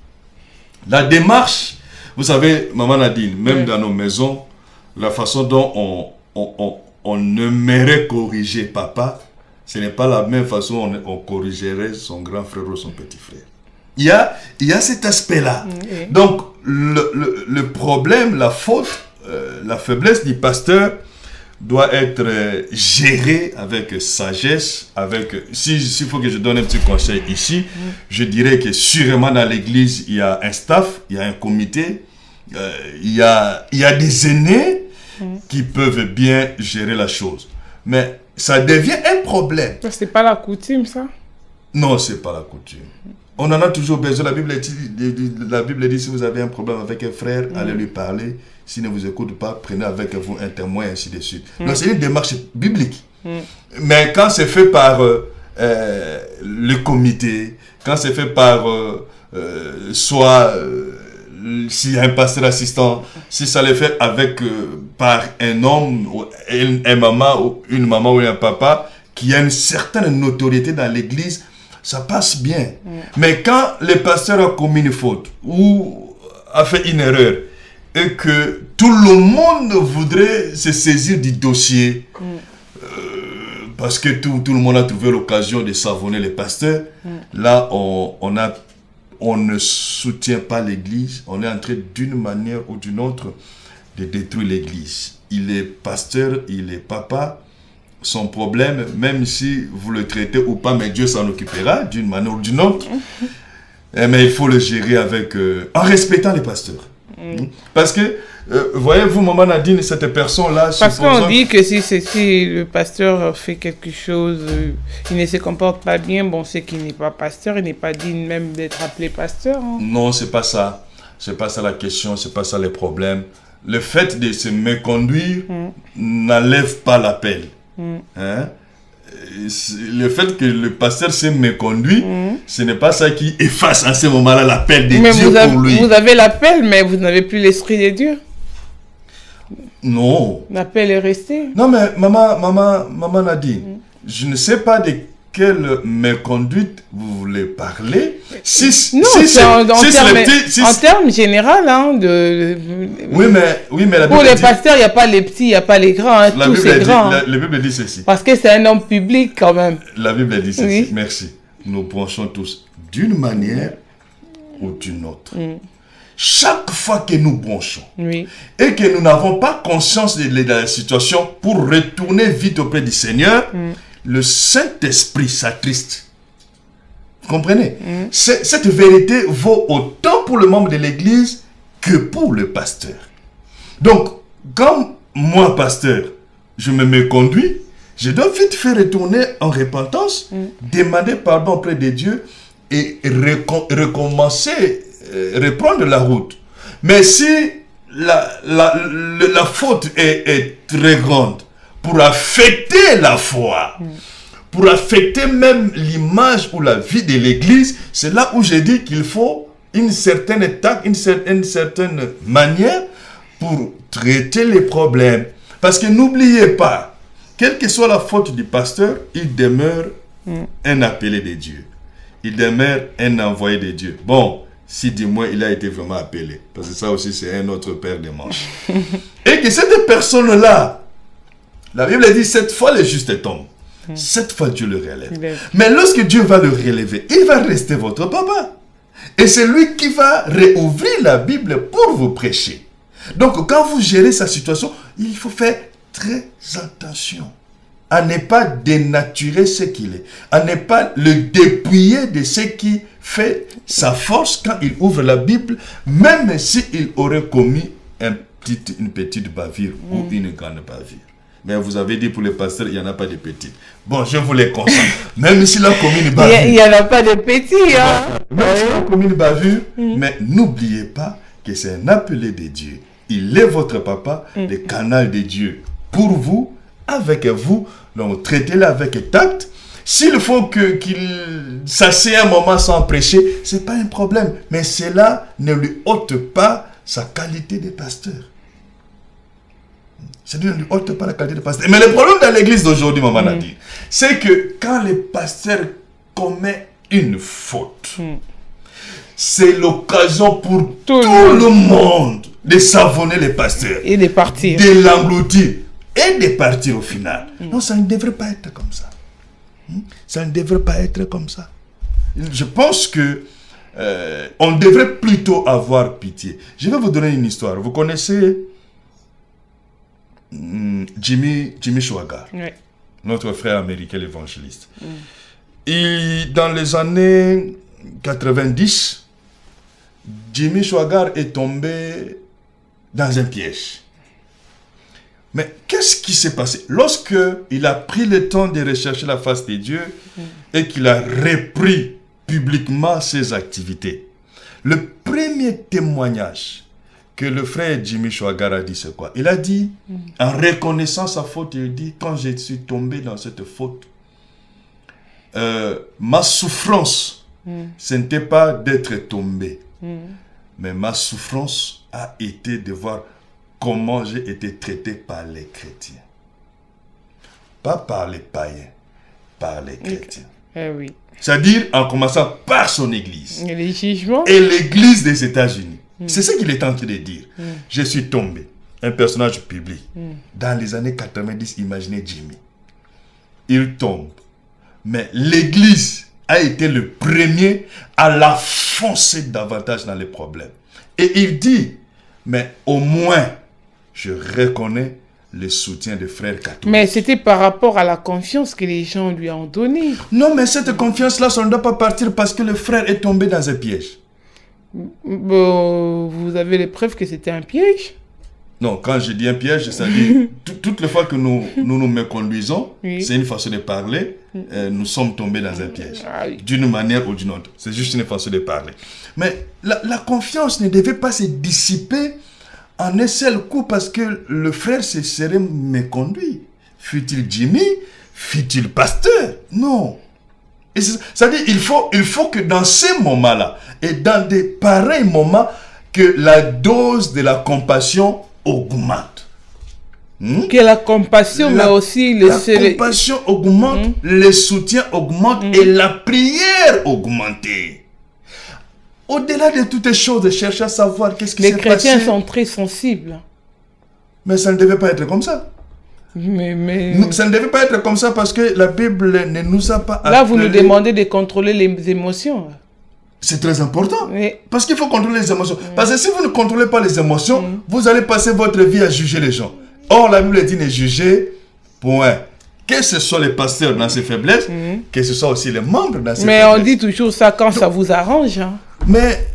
la démarche, vous savez, Maman Nadine, même dans nos maisons, la façon dont on aimerait corriger papa, ce n'est pas la même façon dont on corrigerait son grand frère ou son petit frère. Il y a cet aspect-là. Donc, le problème, la faute, la faiblesse du pasteur doit être gérée avec sagesse, s'il faut que je donne un petit conseil ici, je dirais que sûrement dans l'église, il y a un staff, il y a un comité, il y a des aînés qui peuvent bien gérer la chose. Mais ça devient un problème. C'est pas la coutume, ça? Non, c'est pas la coutume. On en a toujours besoin. La Bible dit, si vous avez un problème avec un frère, allez lui parler. S'il ne vous écoute pas, prenez avec vous un témoin, ainsi de suite. Donc, c'est une démarche biblique. Mais quand c'est fait par le comité, quand c'est fait par soit si un pasteur assistant, si ça le fait avec, par un homme, une maman ou un papa, qui a une certaine notoriété dans l'église, ça passe bien. Mais quand le pasteur a commis une faute ou a fait une erreur et que tout le monde voudrait se saisir du dossier parce que tout le monde a trouvé l'occasion de savonner le pasteur, là on ne soutient pas l'église, on est en train d'une manière ou d'une autre de détruire l'église. Il est pasteur, il est papa. Son problème, même si vous le traitez ou pas, mais Dieu s'en occupera d'une manière ou d'une autre. Mais il faut le gérer avec, en respectant les pasteurs. Parce que, voyez-vous, Maman Nadine, cette personne-là... Parce qu'on dit que si le pasteur fait quelque chose, il ne se comporte pas bien, bon, c'est qu'il n'est pas pasteur, il n'est pas digne même d'être appelé pasteur. Hein. Non, c'est pas ça. C'est pas ça la question, c'est pas ça le problème. Le fait de se méconduire n'enlève pas l'appel. Hein? Le fait que le pasteur s'est méconduit, ce n'est pas ça qui efface à ce moment-là l'appel de Dieu pour lui. Vous avez l'appel, mais vous n'avez plus l'esprit de Dieu. Non. L'appel est resté. Non, mais maman Nadine, je ne sais pas de quelle méconduite vous voulez parler. En termes général, hein, oui, mais la Bible pour les pasteurs, il n'y a pas les petits, il n'y a pas les grands, hein, tous ces grands. La Bible dit ceci. Parce que c'est un homme public quand même. La Bible dit ceci, merci. Nous penchons tous d'une manière ou d'une autre. Chaque fois que nous bronchons et que nous n'avons pas conscience de la situation pour retourner vite auprès du Seigneur, le Saint-Esprit s'attriste. Vous comprenez? Cette vérité vaut autant pour le membre de l'Église que pour le pasteur. Donc, comme moi, pasteur, je me méconduis, je dois vite faire retourner en repentance, demander pardon auprès de Dieu et recommencer, reprendre la route. Mais si la faute est très grande, pour affecter la foi, pour affecter même l'image ou la vie de l'Église, c'est là où j'ai dit qu'il faut une certaine tact, une certaine manière pour traiter les problèmes. Parce que n'oubliez pas, quelle que soit la faute du pasteur, il demeure un appelé de Dieu. Il demeure un envoyé de Dieu. Bon, si du moins il a été vraiment appelé. Parce que ça aussi c'est un autre paire de manches. Et que cette personne-là, la Bible dit 7 fois le juste tombe. 7 fois Dieu le relève. Mais lorsque Dieu va le relever, il va rester votre papa. Et c'est lui qui va réouvrir la Bible pour vous prêcher. Donc quand vous gérez sa situation, il faut faire très attention à ne pas dénaturer ce qu'il est, à ne pas le dépouiller de ce qui fait sa force quand il ouvre la Bible, même s'il aurait commis une petite bavure ou une grande bavure. Mais vous avez dit pour les pasteurs, il n'y en a pas de petites. Bon, je vous les consente. Même s'il a commis une bavure. Il n'y en a pas de petits. Hein? Même s'il a commis une bavure. Mais n'oubliez pas que c'est un appelé de Dieu. Il est votre papa, le canal de Dieu pour vous, avec vous. Donc traitez-le avec tact. S'il faut qu'il s'assied un moment sans prêcher, ce n'est pas un problème. Mais cela ne lui ôte pas sa qualité de pasteur. C'est ne lui ôte pas la qualité de pasteur. Mais le problème dans l'église d'aujourd'hui, Maman a dit, c'est que quand le pasteur commet une faute, c'est l'occasion pour tout le monde de savonner les pasteurs. Et de partir. De l'engloutir. Et de partir au final. Non, ça ne devrait pas être comme ça. Ça ne devrait pas être comme ça. Je pense que on devrait plutôt avoir pitié. Je vais vous donner une histoire. Vous connaissez Jimmy Swaggart, notre frère américain évangéliste. Dans les années 90, Jimmy Swaggart est tombé dans un piège. Mais qu'est-ce qui s'est passé? Lorsque il a pris le temps de rechercher la face de Dieu et qu'il a repris publiquement ses activités, le premier témoignage que le frère Jimmy Swaggart a dit, c'est quoi? Il a dit, en reconnaissant sa faute, il dit, quand je suis tombé dans cette faute, ma souffrance, ce n'était pas d'être tombé. Mais ma souffrance a été de voir comment j'ai été traité par les chrétiens. Pas par les païens, par les chrétiens. Oui. C'est-à-dire en commençant par son église. Et les jugements. Et l'église des États-Unis. C'est ce qu'il est en train de dire. Je suis tombé, un personnage public. Dans les années 90, imaginez Jimmy. Il tombe. Mais l'église a été le premier à la foncer davantage dans les problèmes. Et il dit, mais au moins, je reconnais le soutien des frères catholiques. Mais c'était par rapport à la confiance que les gens lui ont donnée. Non, mais cette confiance-là, ça ne doit pas partir parce que le frère est tombé dans un piège. Bon, vous avez les preuves que c'était un piège? Non, quand je dis un piège, c'est-à-dire toutes les fois que nous méconduisons, oui. C'est une façon de parler, nous sommes tombés dans un piège. Ah, oui. D'une manière ou d'une autre. C'est juste une façon de parler. Mais la confiance ne devait pas se dissiper en un seul coup parce que le frère se serait méconduit. Fut-il Jimmy? Fut-il pasteur? Non. C'est-à-dire il faut que dans ces moments-là, et dans des pareils moments, que la dose de la compassion augmente. Que la compassion, mais aussi la compassion augmente, le soutien augmente et la prière augmente. Au-delà de toutes les choses, de chercher à savoir qu'est-ce qui s'est passé. Les chrétiens sont très sensibles. Mais ça ne devait pas être comme ça. Ça ne devait pas être comme ça parce que la Bible ne nous a pas appelé. Là, vous nous demandez de contrôler les émotions. C'est très important. Oui. Parce qu'il faut contrôler les émotions. Parce que si vous ne contrôlez pas les émotions, vous allez passer votre vie à juger les gens. Or, la Bible dit ne juger, point. Que ce soit les pasteurs dans ses faiblesses, que ce soit aussi les membres dans ses faiblesses. Mais on dit toujours ça quand ça vous arrange. Hein. Mais,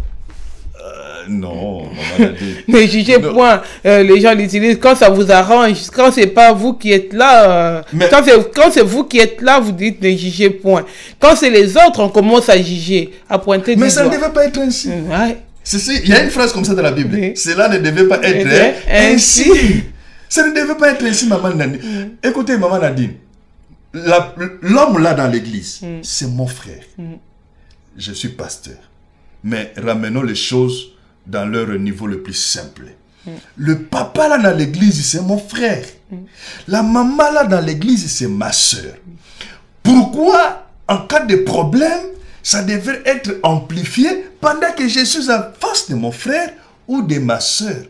non, maman a dit. Ne jugez point. Les gens l'utilisent quand ça vous arrange. Quand c'est pas vous qui êtes là, quand c'est vous qui êtes là, vous dites ne jugez point. Quand c'est les autres, on commence à juger, à pointer du doigt. Mais ça ne devait pas être ainsi. Ouais. Il y a une phrase comme ça dans la Bible. Oui. Cela ne devait pas être ainsi. Ça ne devait pas être ainsi, maman Nadine. Écoutez, maman Nadine. L'homme là dans l'église, c'est mon frère. Je suis pasteur. Mais ramenons les choses dans leur niveau le plus simple. Le papa là dans l'église, c'est mon frère. La maman là dans l'église, c'est ma soeur. Pourquoi, en cas de problème, ça devrait être amplifié pendant que je suis en face de mon frère ou de ma soeur?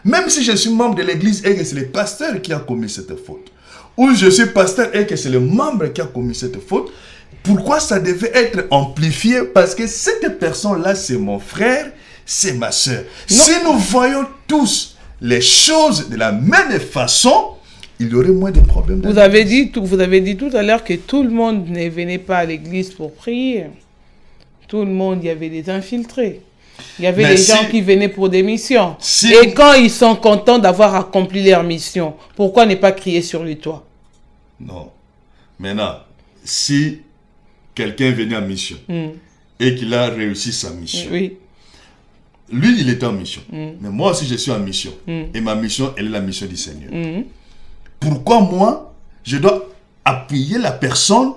Même si je suis membre de l'église et que c'est le pasteur qui a commis cette faute, ou je suis pasteur et que c'est le membre qui a commis cette faute, pourquoi ça devait être amplifié? Parce que cette personne-là, c'est mon frère, c'est ma soeur. Si nous voyons tous les choses de la même façon, il y aurait moins de problèmes. Vous avez dit tout à l'heure que tout le monde ne venait pas à l'église pour prier. Tout le monde, il y avait des infiltrés. Il y avait des gens qui venaient pour des missions. Et quand ils sont contents d'avoir accompli leur mission, pourquoi ne pas crier sur le toit? Non. Maintenant, si quelqu'un venait en mission et qu'il a réussi sa mission, lui, il était en mission. Mais moi aussi, je suis en mission. Et ma mission, elle est la mission du Seigneur. Pourquoi moi, je dois appuyer la personne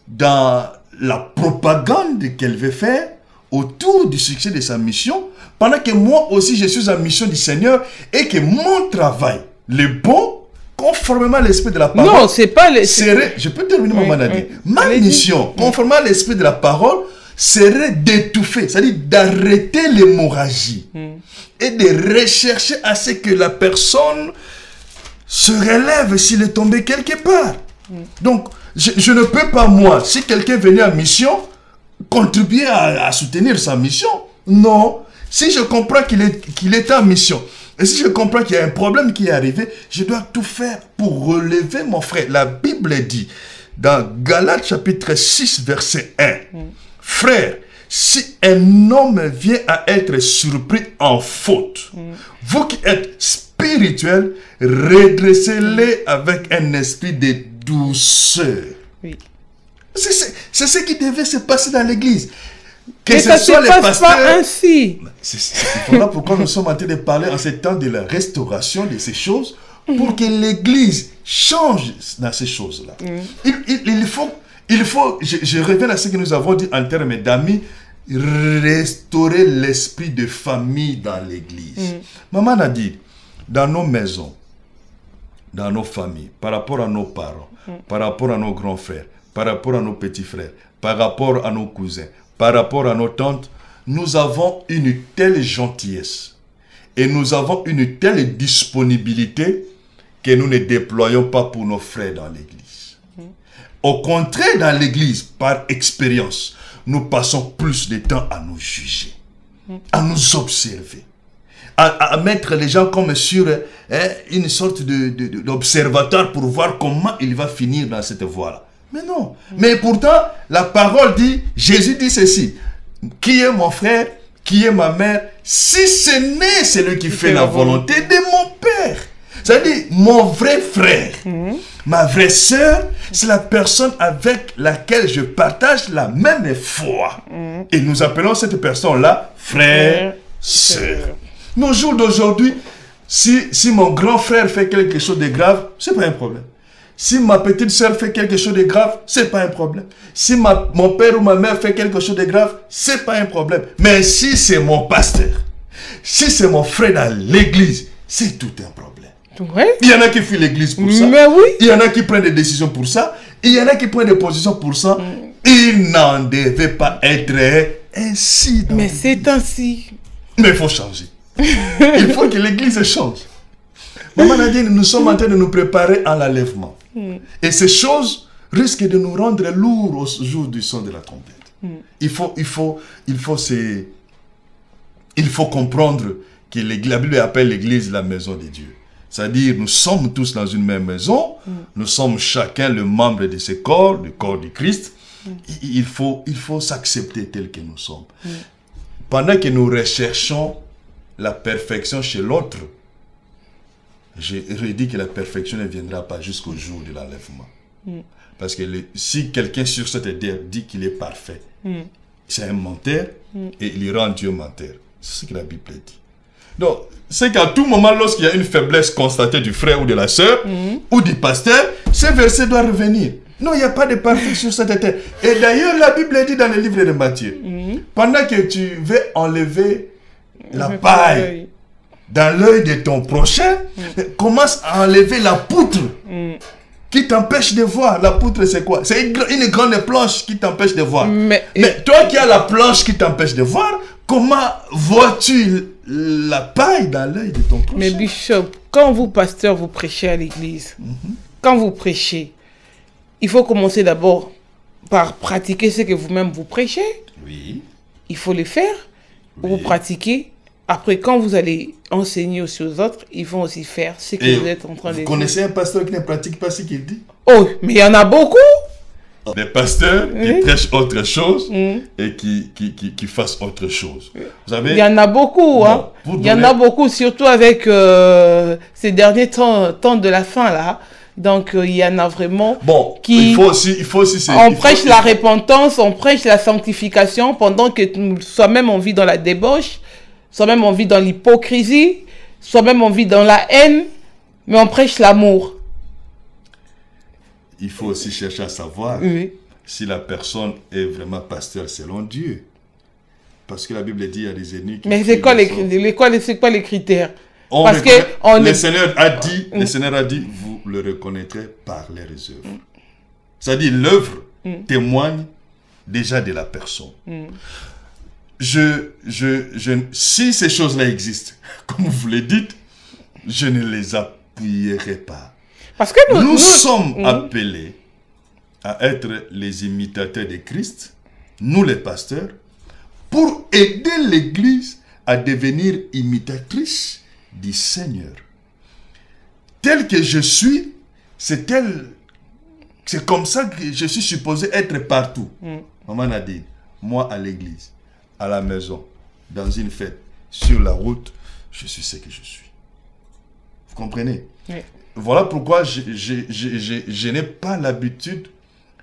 dans la propagande qu'elle veut faire autour du succès de sa mission, pendant que moi aussi, je suis en mission du Seigneur et que mon travail, le bon, conformément à l'esprit de la parole... Non, c'est pas... Je peux terminer mon maladie. Ma mission, conformément à l'esprit de la parole, serait d'étouffer, c'est-à-dire d'arrêter l'hémorragie et de rechercher à ce que la personne se relève s'il est tombé quelque part. Donc, je ne peux pas, moi, si quelqu'un venait en mission, contribuer à soutenir sa mission. Non. Si je comprends qu'il est en mission, et si je comprends qu'il y a un problème qui est arrivé, je dois tout faire pour relever mon frère. La Bible dit, dans Galates chapitre 6, verset 1, frère, si un homme vient à être surpris en faute, vous qui êtes spirituels, redressez-les avec un esprit de douceur. Oui. C'est ce qui devait se passer dans l'église. Que ce soit les pasteurs. Pas ainsi. Voilà pourquoi nous sommes en train de parler en ce temps de la restauration de ces choses, pour que l'église change dans ces choses-là. Il faut, je reviens à ce que nous avons dit en termes d'amis, restaurer l'esprit de famille dans l'église. Maman a dit, dans nos maisons, dans nos familles, par rapport à nos parents, par rapport à nos grands frères, par rapport à nos petits frères, par rapport à nos cousins, par rapport à nos tantes, nous avons une telle gentillesse et nous avons une telle disponibilité que nous ne déployons pas pour nos frères dans l'église. Au contraire, dans l'église, par expérience, nous passons plus de temps à nous juger, à nous observer, à mettre les gens comme sur une sorte d'observateur pour voir comment il va finir dans cette voie-là. Mais non. Mais pourtant, la parole dit, Jésus dit ceci, qui est mon frère, qui est ma mère, si ce n'est celui qui fait la volonté de mon Père. C'est-à-dire, mon vrai frère, ma vraie sœur, c'est la personne avec laquelle je partage la même foi. Et nous appelons cette personne-là frère, sœur. Nos jours d'aujourd'hui, si mon grand frère fait quelque chose de grave, ce n'est pas un problème. Si ma petite sœur fait quelque chose de grave, ce n'est pas un problème. Si mon père ou ma mère fait quelque chose de grave, ce n'est pas un problème. Mais si c'est mon pasteur, si c'est mon frère dans l'église, c'est tout un problème. Ouais. Il y en a qui fuient l'église pour ça. Mais oui. Il y en a qui prennent des décisions pour ça. Il y en a qui prennent des positions pour ça. Il n'en devait pas être ainsi. Mais c'est ainsi. Mais il faut changer. Il faut que l'église change. Maman a dit, nous sommes en train de nous préparer à l'enlèvement. Et ces choses risquent de nous rendre lourds au jour du son de la trompette. Il faut comprendre que la Bible appelle l'église la maison de Dieu. C'est-à-dire, nous sommes tous dans une même maison. Nous sommes chacun le membre de ce corps, du corps du Christ. Il faut s'accepter tel que nous sommes. Pendant que nous recherchons la perfection chez l'autre, je redis que la perfection ne viendra pas jusqu'au jour de l'enlèvement. Parce que si quelqu'un sur cette terre dit qu'il est parfait, c'est un menteur et il rend Dieu menteur. C'est ce que la Bible dit. Donc, c'est qu'à tout moment, lorsqu'il y a une faiblesse constatée du frère ou de la sœur ou du pasteur, ce verset doit revenir. Non, il n'y a pas de parfait sur cette terre. Et d'ailleurs, la Bible dit dans le livre de Matthieu, pendant que tu veux enlever la paille dans l'œil de ton prochain, commence à enlever la poutre qui t'empêche de voir. La poutre, c'est quoi? C'est une grande planche qui t'empêche de voir. Mais toi qui as la planche qui t'empêche de voir, comment vois-tu la paille dans l'œil de ton prochain? Mais Bishop, quand vous, pasteur, vous prêchez à l'église, quand vous prêchez, il faut commencer d'abord par pratiquer ce que vous-même vous prêchez. Oui. Il faut le faire. Oui. Vous pratiquez. Après, quand vous allez enseigner aussi aux autres, ils vont aussi faire ce que vous êtes en train de dire. Vous connaissez un pasteur qui ne pratique pas ce qu'il dit? Oh, mais il y en a beaucoup. Des pasteurs qui prêchent autre chose et qui fassent autre chose. Vous savez, il y en a beaucoup. Hein. Il y en a beaucoup, surtout avec ces derniers temps de la fin là. Donc, il y en a vraiment qui... Il faut aussi on prêche la repentance, on prêche la sanctification pendant que soi-même on vit dans la débauche, soi-même on vit dans l'hypocrisie, soi-même on vit dans la haine, mais on prêche l'amour. Il faut aussi chercher à savoir si la personne est vraiment pasteur selon Dieu. Parce que la Bible dit il y a des ennemis qui... Mais c'est quoi les critères? Le Seigneur a dit, vous le reconnaîtrez par les œuvres. C'est-à-dire, l'œuvre témoigne déjà de la personne. Si ces choses-là existent, comme vous le dites, je ne les appuierai pas. Parce que nous sommes appelés à être les imitateurs de Christ, nous les pasteurs, pour aider l'Église à devenir imitatrice du Seigneur. Tel que je suis, c'est comme ça que je suis supposé être partout. Maman a dit, moi à l'église, à la maison, dans une fête, sur la route, je suis ce que je suis. Vous comprenez? Oui. Voilà pourquoi je n'ai pas l'habitude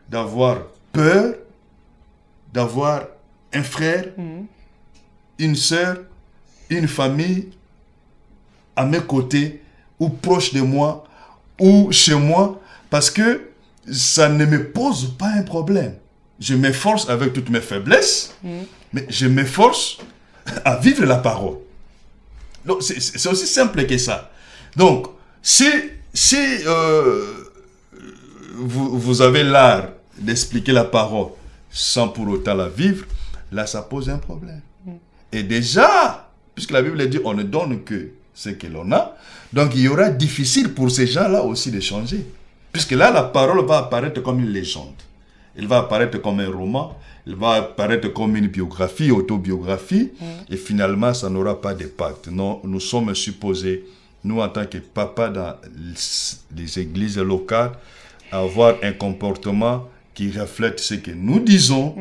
d'avoir peur, d'avoir un frère, une sœur, une famille à mes côtés, ou proche de moi, ou chez moi, parce que ça ne me pose pas un problème. je m'efforce avec toutes mes faiblesses, mais je m'efforce à vivre la parole. Donc, c'est aussi simple que ça. Donc, si vous avez l'art d'expliquer la parole sans pour autant la vivre, là, ça pose un problème. Et déjà, puisque la Bible dit, on ne donne que ce que l'on a, donc il y aura difficile pour ces gens-là aussi de changer. Puisque là, la parole va apparaître comme une légende. Elle va apparaître comme un roman, elle va apparaître comme une biographie, autobiographie, et finalement, ça n'aura pas d'impact. Non, nous sommes supposés, nous en tant que papa dans les églises locales, avoir un comportement qui reflète ce que nous disons,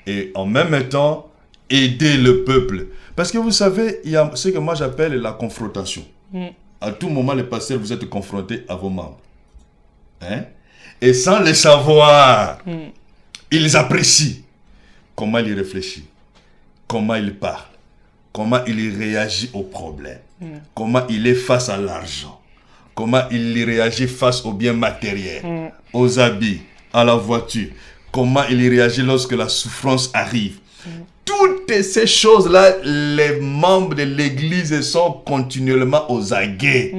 et en même temps, aider le peuple. Parce que vous savez, il y a ce que moi j'appelle la confrontation. À tout moment, les pasteurs, vous êtes confrontés à vos membres. Hein? Et sans le savoir, ils apprécient comment il réfléchit, comment il parle, comment il réagit aux problèmes, comment il est face à l'argent, comment il réagit face aux biens matériels, aux habits, à la voiture, comment il réagit lorsque la souffrance arrive. Toutes ces choses-là, les membres de l'Église sont continuellement aux aguets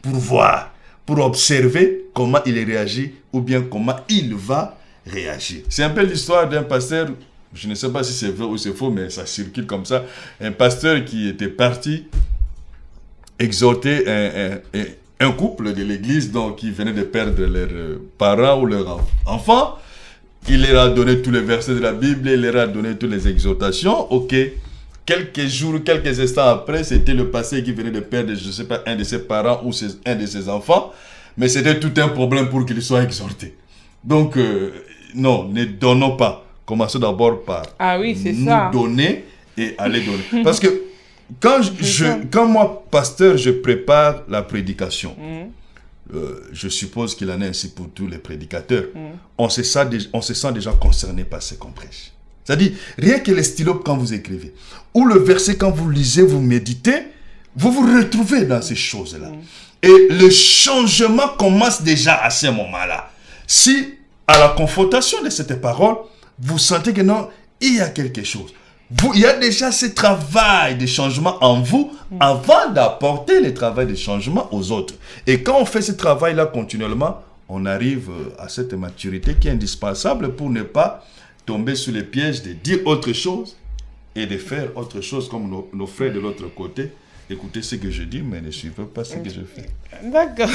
pour voir, pour observer comment il réagit ou bien comment il va réagir. C'est un peu l'histoire d'un pasteur, je ne sais pas si c'est vrai ou c'est faux, mais ça circule comme ça. Un pasteur qui était parti exhorter un couple de l'Église donc qui venait de perdre leurs parents ou leurs enfants. Il leur a donné tous les versets de la Bible, il leur a donné toutes les exhortations. Ok, quelques jours, quelques instants après, c'était le pasteur qui venait de perdre, je ne sais pas, un de ses parents ou un de ses enfants. Mais c'était tout un problème pour qu'il soit exhorté. Donc, non, ne donnons pas. Commençons d'abord par nous donner et aller donner. Parce que quand moi, pasteur, je prépare la prédication, je suppose qu'il en est ainsi pour tous les prédicateurs, on se sent déjà concerné par ce qu'on prêche. C'est-à-dire, rien que les stylos quand vous écrivez, ou le verset quand vous lisez, vous méditez, vous vous retrouvez dans ces choses-là. Et le changement commence déjà à ce moment-là. Si, à la confrontation de cette parole, vous sentez que non, il y a quelque chose. Il y a déjà ce travail de changement en vous avant d'apporter le travail de changement aux autres. Et quand on fait ce travail-là continuellement, on arrive à cette maturité qui est indispensable pour ne pas tomber sous les pièges de dire autre chose et de faire autre chose comme nos frères de l'autre côté. Écoutez ce que je dis, mais ne suivez pas ce que je fais. D'accord.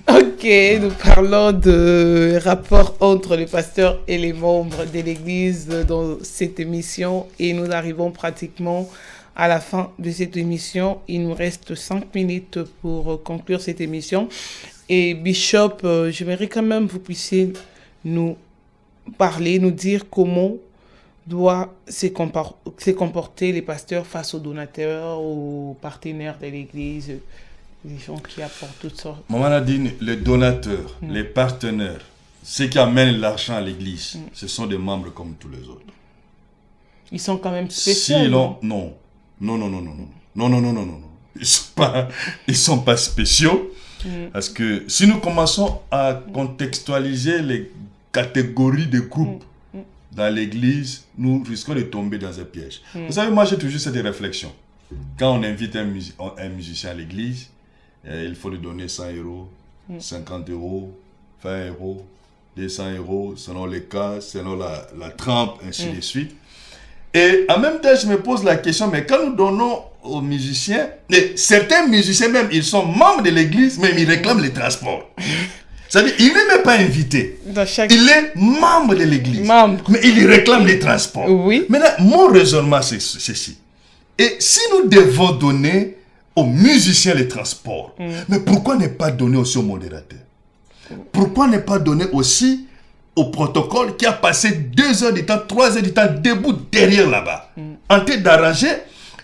Ok, nous parlons de rapport entre le pasteur et les membres de l'Église dans cette émission et nous arrivons pratiquement à la fin de cette émission. Il nous reste 5 minutes pour conclure cette émission. Et Bishop, j'aimerais quand même que vous puissiez nous parler, nous dire comment doivent se comporter les pasteurs face aux donateurs, aux partenaires de l'Église, les gens qui apportent toutes sortes. Maman Nadine, les donateurs, les partenaires, ceux qui amènent l'argent à l'église, ce sont des membres comme tous les autres. Ils sont quand même spéciaux. Non. Ils sont pas spéciaux. Parce que si nous commençons à contextualiser les catégories de groupes dans l'église, nous risquons de tomber dans un piège. Vous savez, moi j'ai toujours cette réflexion. Quand on invite un musicien à l'église, il faut lui donner 100 euros, 50 euros, 20 euros, 200 euros, selon les cas, selon la trempe, ainsi de suite. Et en même temps, je me pose la question, mais quand nous donnons aux musiciens, et certains musiciens même, ils sont membres de l'église, mais ils réclament les transports. C'est-à-dire, il n'est même pas invité. Il est membre de l'église, mais il réclame les transports. Oui. Maintenant, mon raisonnement, c'est ceci. Et si nous devons donner aux musiciens les transports, mais pourquoi ne pas donner aussi aux modérateurs? Pourquoi ne pas donner aussi au protocole qui a passé 2 heures du temps, 3 heures du temps debout derrière là-bas, en train d'arranger,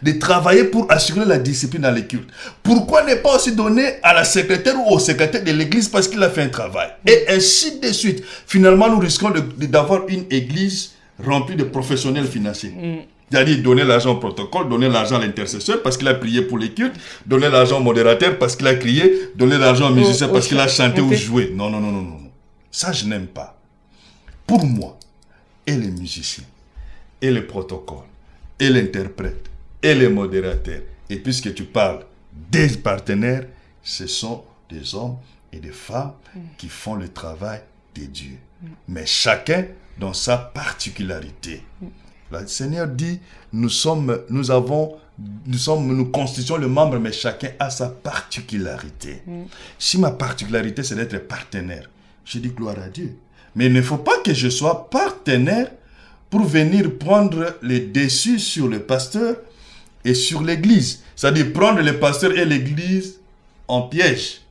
de travailler pour assurer la discipline dans les cultes? Pourquoi ne pas aussi donner à la secrétaire ou au secrétaire de l'église parce qu'il a fait un travail? Et ainsi de suite. Finalement, nous risquons d'avoir une église remplie de professionnels financiers. C'est-à-dire donner l'argent au protocole, donner l'argent à l'intercesseur parce qu'il a prié pour les cultes, donner l'argent au modérateur parce qu'il a crié, donner l'argent au musicien parce qu'il a chanté ou joué. Non. Ça, je n'aime pas. pour moi, et les musiciens, et les protocoles, et l'interprète, et les modérateurs, et puisque tu parles des partenaires, ce sont des hommes et des femmes qui font le travail de Dieu. Mais chacun dans sa particularité. Le Seigneur dit, nous constituons le membre, mais chacun a sa particularité. Si ma particularité, c'est d'être partenaire, je dis gloire à Dieu. Mais il ne faut pas que je sois partenaire pour venir prendre les dessus sur le pasteur et sur l'église. C'est-à-dire prendre le pasteur et l'église en piège.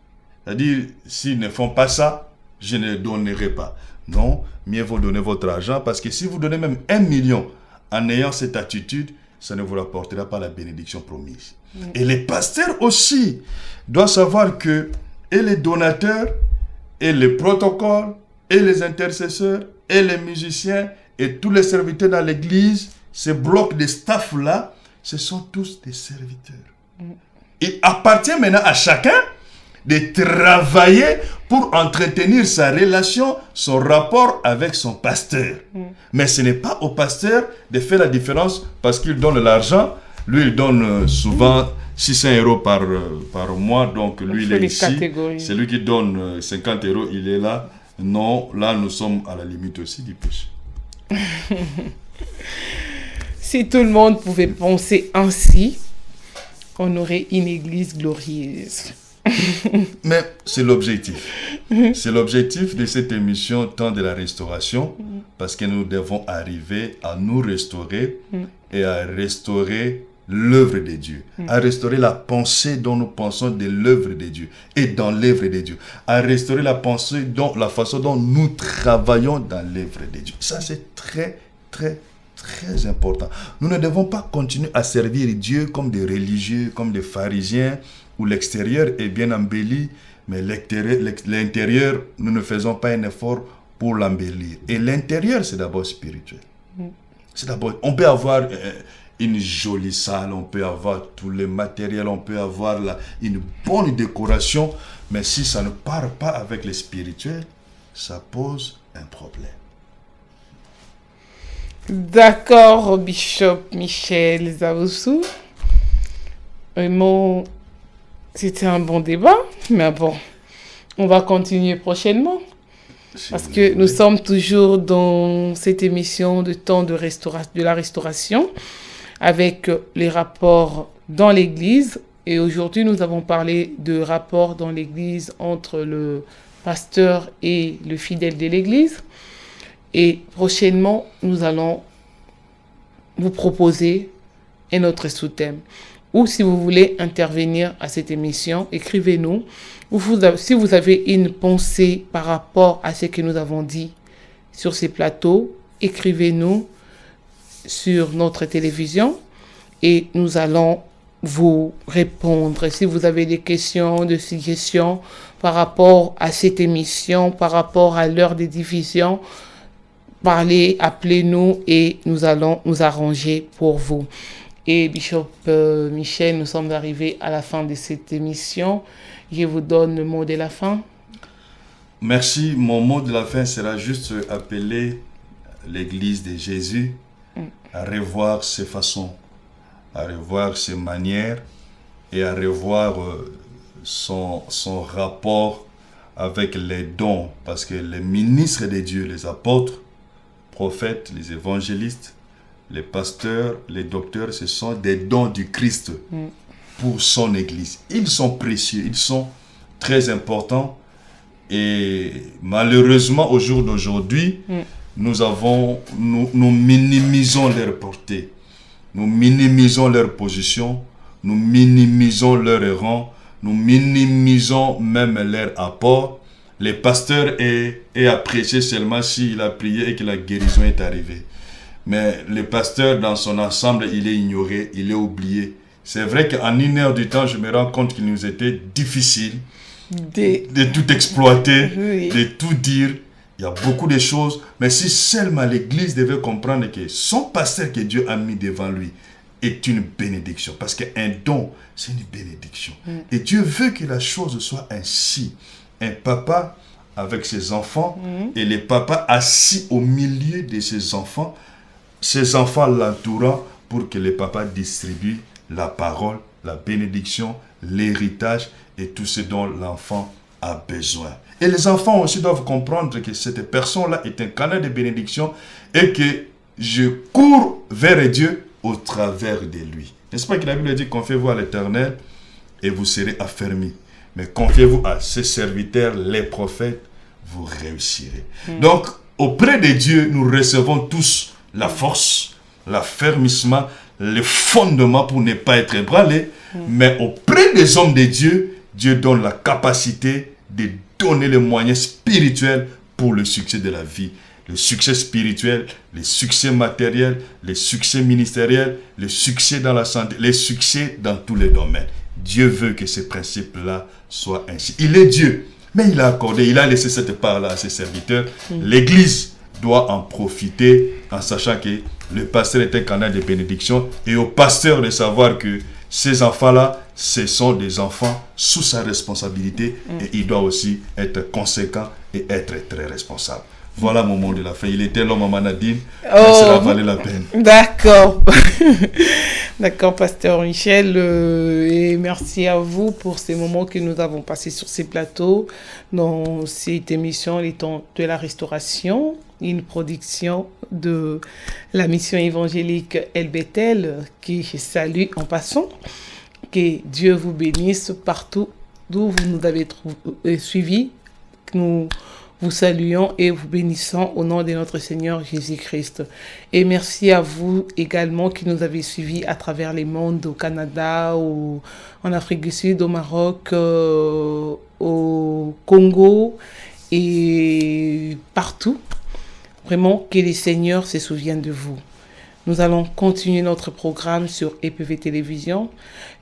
C'est-à-dire, s'ils ne font pas ça, je ne donnerai pas. Non, mieux vaut donner votre argent, parce que si vous donnez même 1 million en ayant cette attitude, ça ne vous rapportera pas la bénédiction promise. Et les pasteurs aussi doivent savoir que et les donateurs, et les protocoles, et les intercesseurs, et les musiciens, et tous les serviteurs dans l'église, ces blocs de staff-là, ce sont tous des serviteurs. Il appartient maintenant à chacun de travailler pour entretenir sa relation, son rapport avec son pasteur. Mais ce n'est pas au pasteur de faire la différence parce qu'il donne l'argent. Lui, il donne souvent 600 € par mois. Donc, lui, il est ici. C'est lui qui donne 50 €. Il est là. Non, là, nous sommes à la limite aussi du péché. Si tout le monde pouvait penser ainsi, on aurait une église glorieuse. Mais c'est l'objectif. C'est l'objectif de cette émission, temps de la restauration, parce que nous devons arriver à nous restaurer et à restaurer l'œuvre de Dieu, à restaurer la pensée dont nous pensons de l'œuvre de Dieu et dans l'œuvre de Dieu, à restaurer la pensée, la façon dont nous travaillons dans l'œuvre de Dieu. Ça, c'est très, très, très important. Nous ne devons pas continuer à servir Dieu comme des religieux, comme des pharisiens, où l'extérieur est bien embelli, mais l'intérieur, nous ne faisons pas un effort pour l'embellir. Et l'intérieur, c'est d'abord spirituel. C'est d'abord, on peut avoir une jolie salle, on peut avoir tous les matériels, on peut avoir une bonne décoration, mais si ça ne part pas avec le spirituel, ça pose un problème. D'accord, Bishop Michel Zaoussou. Vraiment, c'était un bon débat, mais bon, on va continuer prochainement. Parce que nous sommes toujours dans cette émission de temps de la restauration avec les rapports dans l'Église. Et aujourd'hui, nous avons parlé de rapports dans l'Église entre le pasteur et le fidèle de l'Église. Et prochainement, nous allons vous proposer un autre sous-thème. Ou si vous voulez intervenir à cette émission, écrivez-nous. Ou si vous avez une pensée par rapport à ce que nous avons dit sur ces plateaux, écrivez-nous sur notre télévision et nous allons vous répondre. Si vous avez des questions, des suggestions par rapport à cette émission, par rapport à l'heure des diffusions, appelez-nous et nous allons nous arranger pour vous. Et Bishop Michel, nous sommes arrivés à la fin de cette émission. Je vous donne le mot de la fin. Merci. Mon mot de la fin sera juste appeler l'Église de Jésus à revoir ses façons, à revoir ses manières et à revoir son rapport avec les dons. Parce que les ministres de Dieu, les apôtres, prophètes, les évangélistes, les pasteurs, les docteurs, ce sont des dons du Christ pour son Église. Ils sont précieux, ils sont très importants. Et malheureusement, au jour d'aujourd'hui, nous minimisons leur portée. Nous minimisons leur position. Nous minimisons leur rang. Nous minimisons même leur apport. Les pasteurs est apprécié seulement s'il a prié et que la guérison est arrivée. Mais le pasteur, dans son ensemble, il est ignoré, il est oublié. C'est vrai qu'en 1 heure du temps, je me rends compte qu'il nous était difficile de tout exploiter, de tout dire. Il y a beaucoup de choses. Mais si seulement l'Église devait comprendre que son pasteur que Dieu a mis devant lui est une bénédiction. Parce qu'un don, c'est une bénédiction. Et Dieu veut que la chose soit ainsi. Un papa avec ses enfants et les papas assis au milieu de ses enfants l'entourant pour que les papas distribuent la parole, la bénédiction, l'héritage et tout ce dont l'enfant a besoin. Et les enfants aussi doivent comprendre que cette personne-là est un canal de bénédiction et que je cours vers Dieu au travers de lui. N'est-ce pas que la Bible dit, confiez-vous à l'Éternel et vous serez affermis. Mais confiez-vous à ses serviteurs, les prophètes, vous réussirez. Donc, auprès de Dieu, nous recevons tous la force, l'affermissement, le fondement pour ne pas être ébranlé. Mais auprès des hommes de Dieu, Dieu donne la capacité de donner les moyens spirituels pour le succès de la vie. Le succès spirituel, le succès matériel, le succès ministériel, le succès dans la santé, le succès dans tous les domaines. Dieu veut que ces principes-là soient ainsi. Il est Dieu, mais il a accordé, il a laissé cette part-là à ses serviteurs. L'Église doit en profiter en sachant que le pasteur est un canal de bénédiction et au pasteur de savoir que ces enfants-là, ce sont des enfants sous sa responsabilité et il doit aussi être conséquent et être très responsable. Voilà mon mot de la fin. Il était l'homme à Manadine, mais cela valait la peine. D'accord. D'accord, pasteur Michel. Et merci à vous pour ces moments que nous avons passés sur ces plateaux, dans cette émission, les temps de la restauration, une production de la mission évangélique El Bethel, qui je salue en passant. Que Dieu vous bénisse partout d'où vous nous avez suivis. Nous vous saluons et vous bénissons au nom de notre Seigneur Jésus-Christ. Et merci à vous également qui nous avez suivis à travers les mondes, au Canada, en Afrique du Sud, au Maroc, au Congo et partout. Vraiment, que les Seigneurs se souviennent de vous. Nous allons continuer notre programme sur EPV Télévision.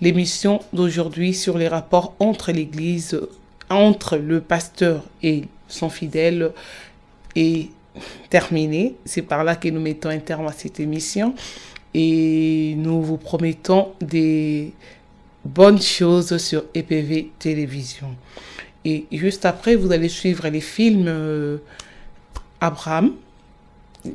L'émission d'aujourd'hui sur les rapports entre l'Église, entre le pasteur et son fidèle est terminée. C'est par là que nous mettons un terme à cette émission. Et nous vous promettons des bonnes choses sur EPV Télévision. Et juste après, vous allez suivre les films Abraham,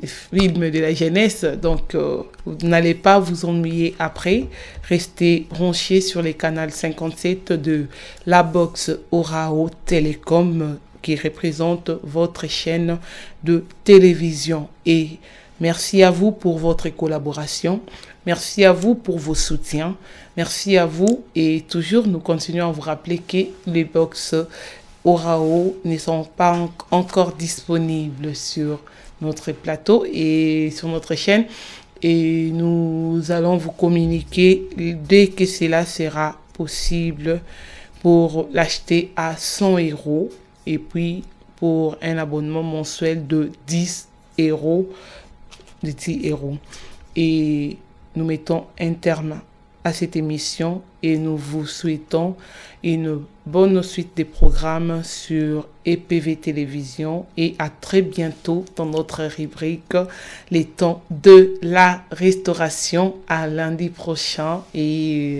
film de la jeunesse, donc vous n'allez pas vous ennuyer après. Restez branchés sur les canaux 57 de la box Orao Télécom qui représente votre chaîne de télévision. Et merci à vous pour votre collaboration. Merci à vous pour vos soutiens. Merci à vous et toujours nous continuons à vous rappeler que les box Orao ne sont pas encore disponibles sur notre plateau et sur notre chaîne et nous allons vous communiquer dès que cela sera possible pour l'acheter à 100 € et puis pour un abonnement mensuel de 10 €, et nous mettons un terme à cette émission et nous vous souhaitons une bonne suite des programmes sur EPV Télévision et à très bientôt dans notre rubrique Les temps de la restauration à lundi prochain et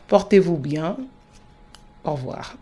portez-vous bien. Au revoir.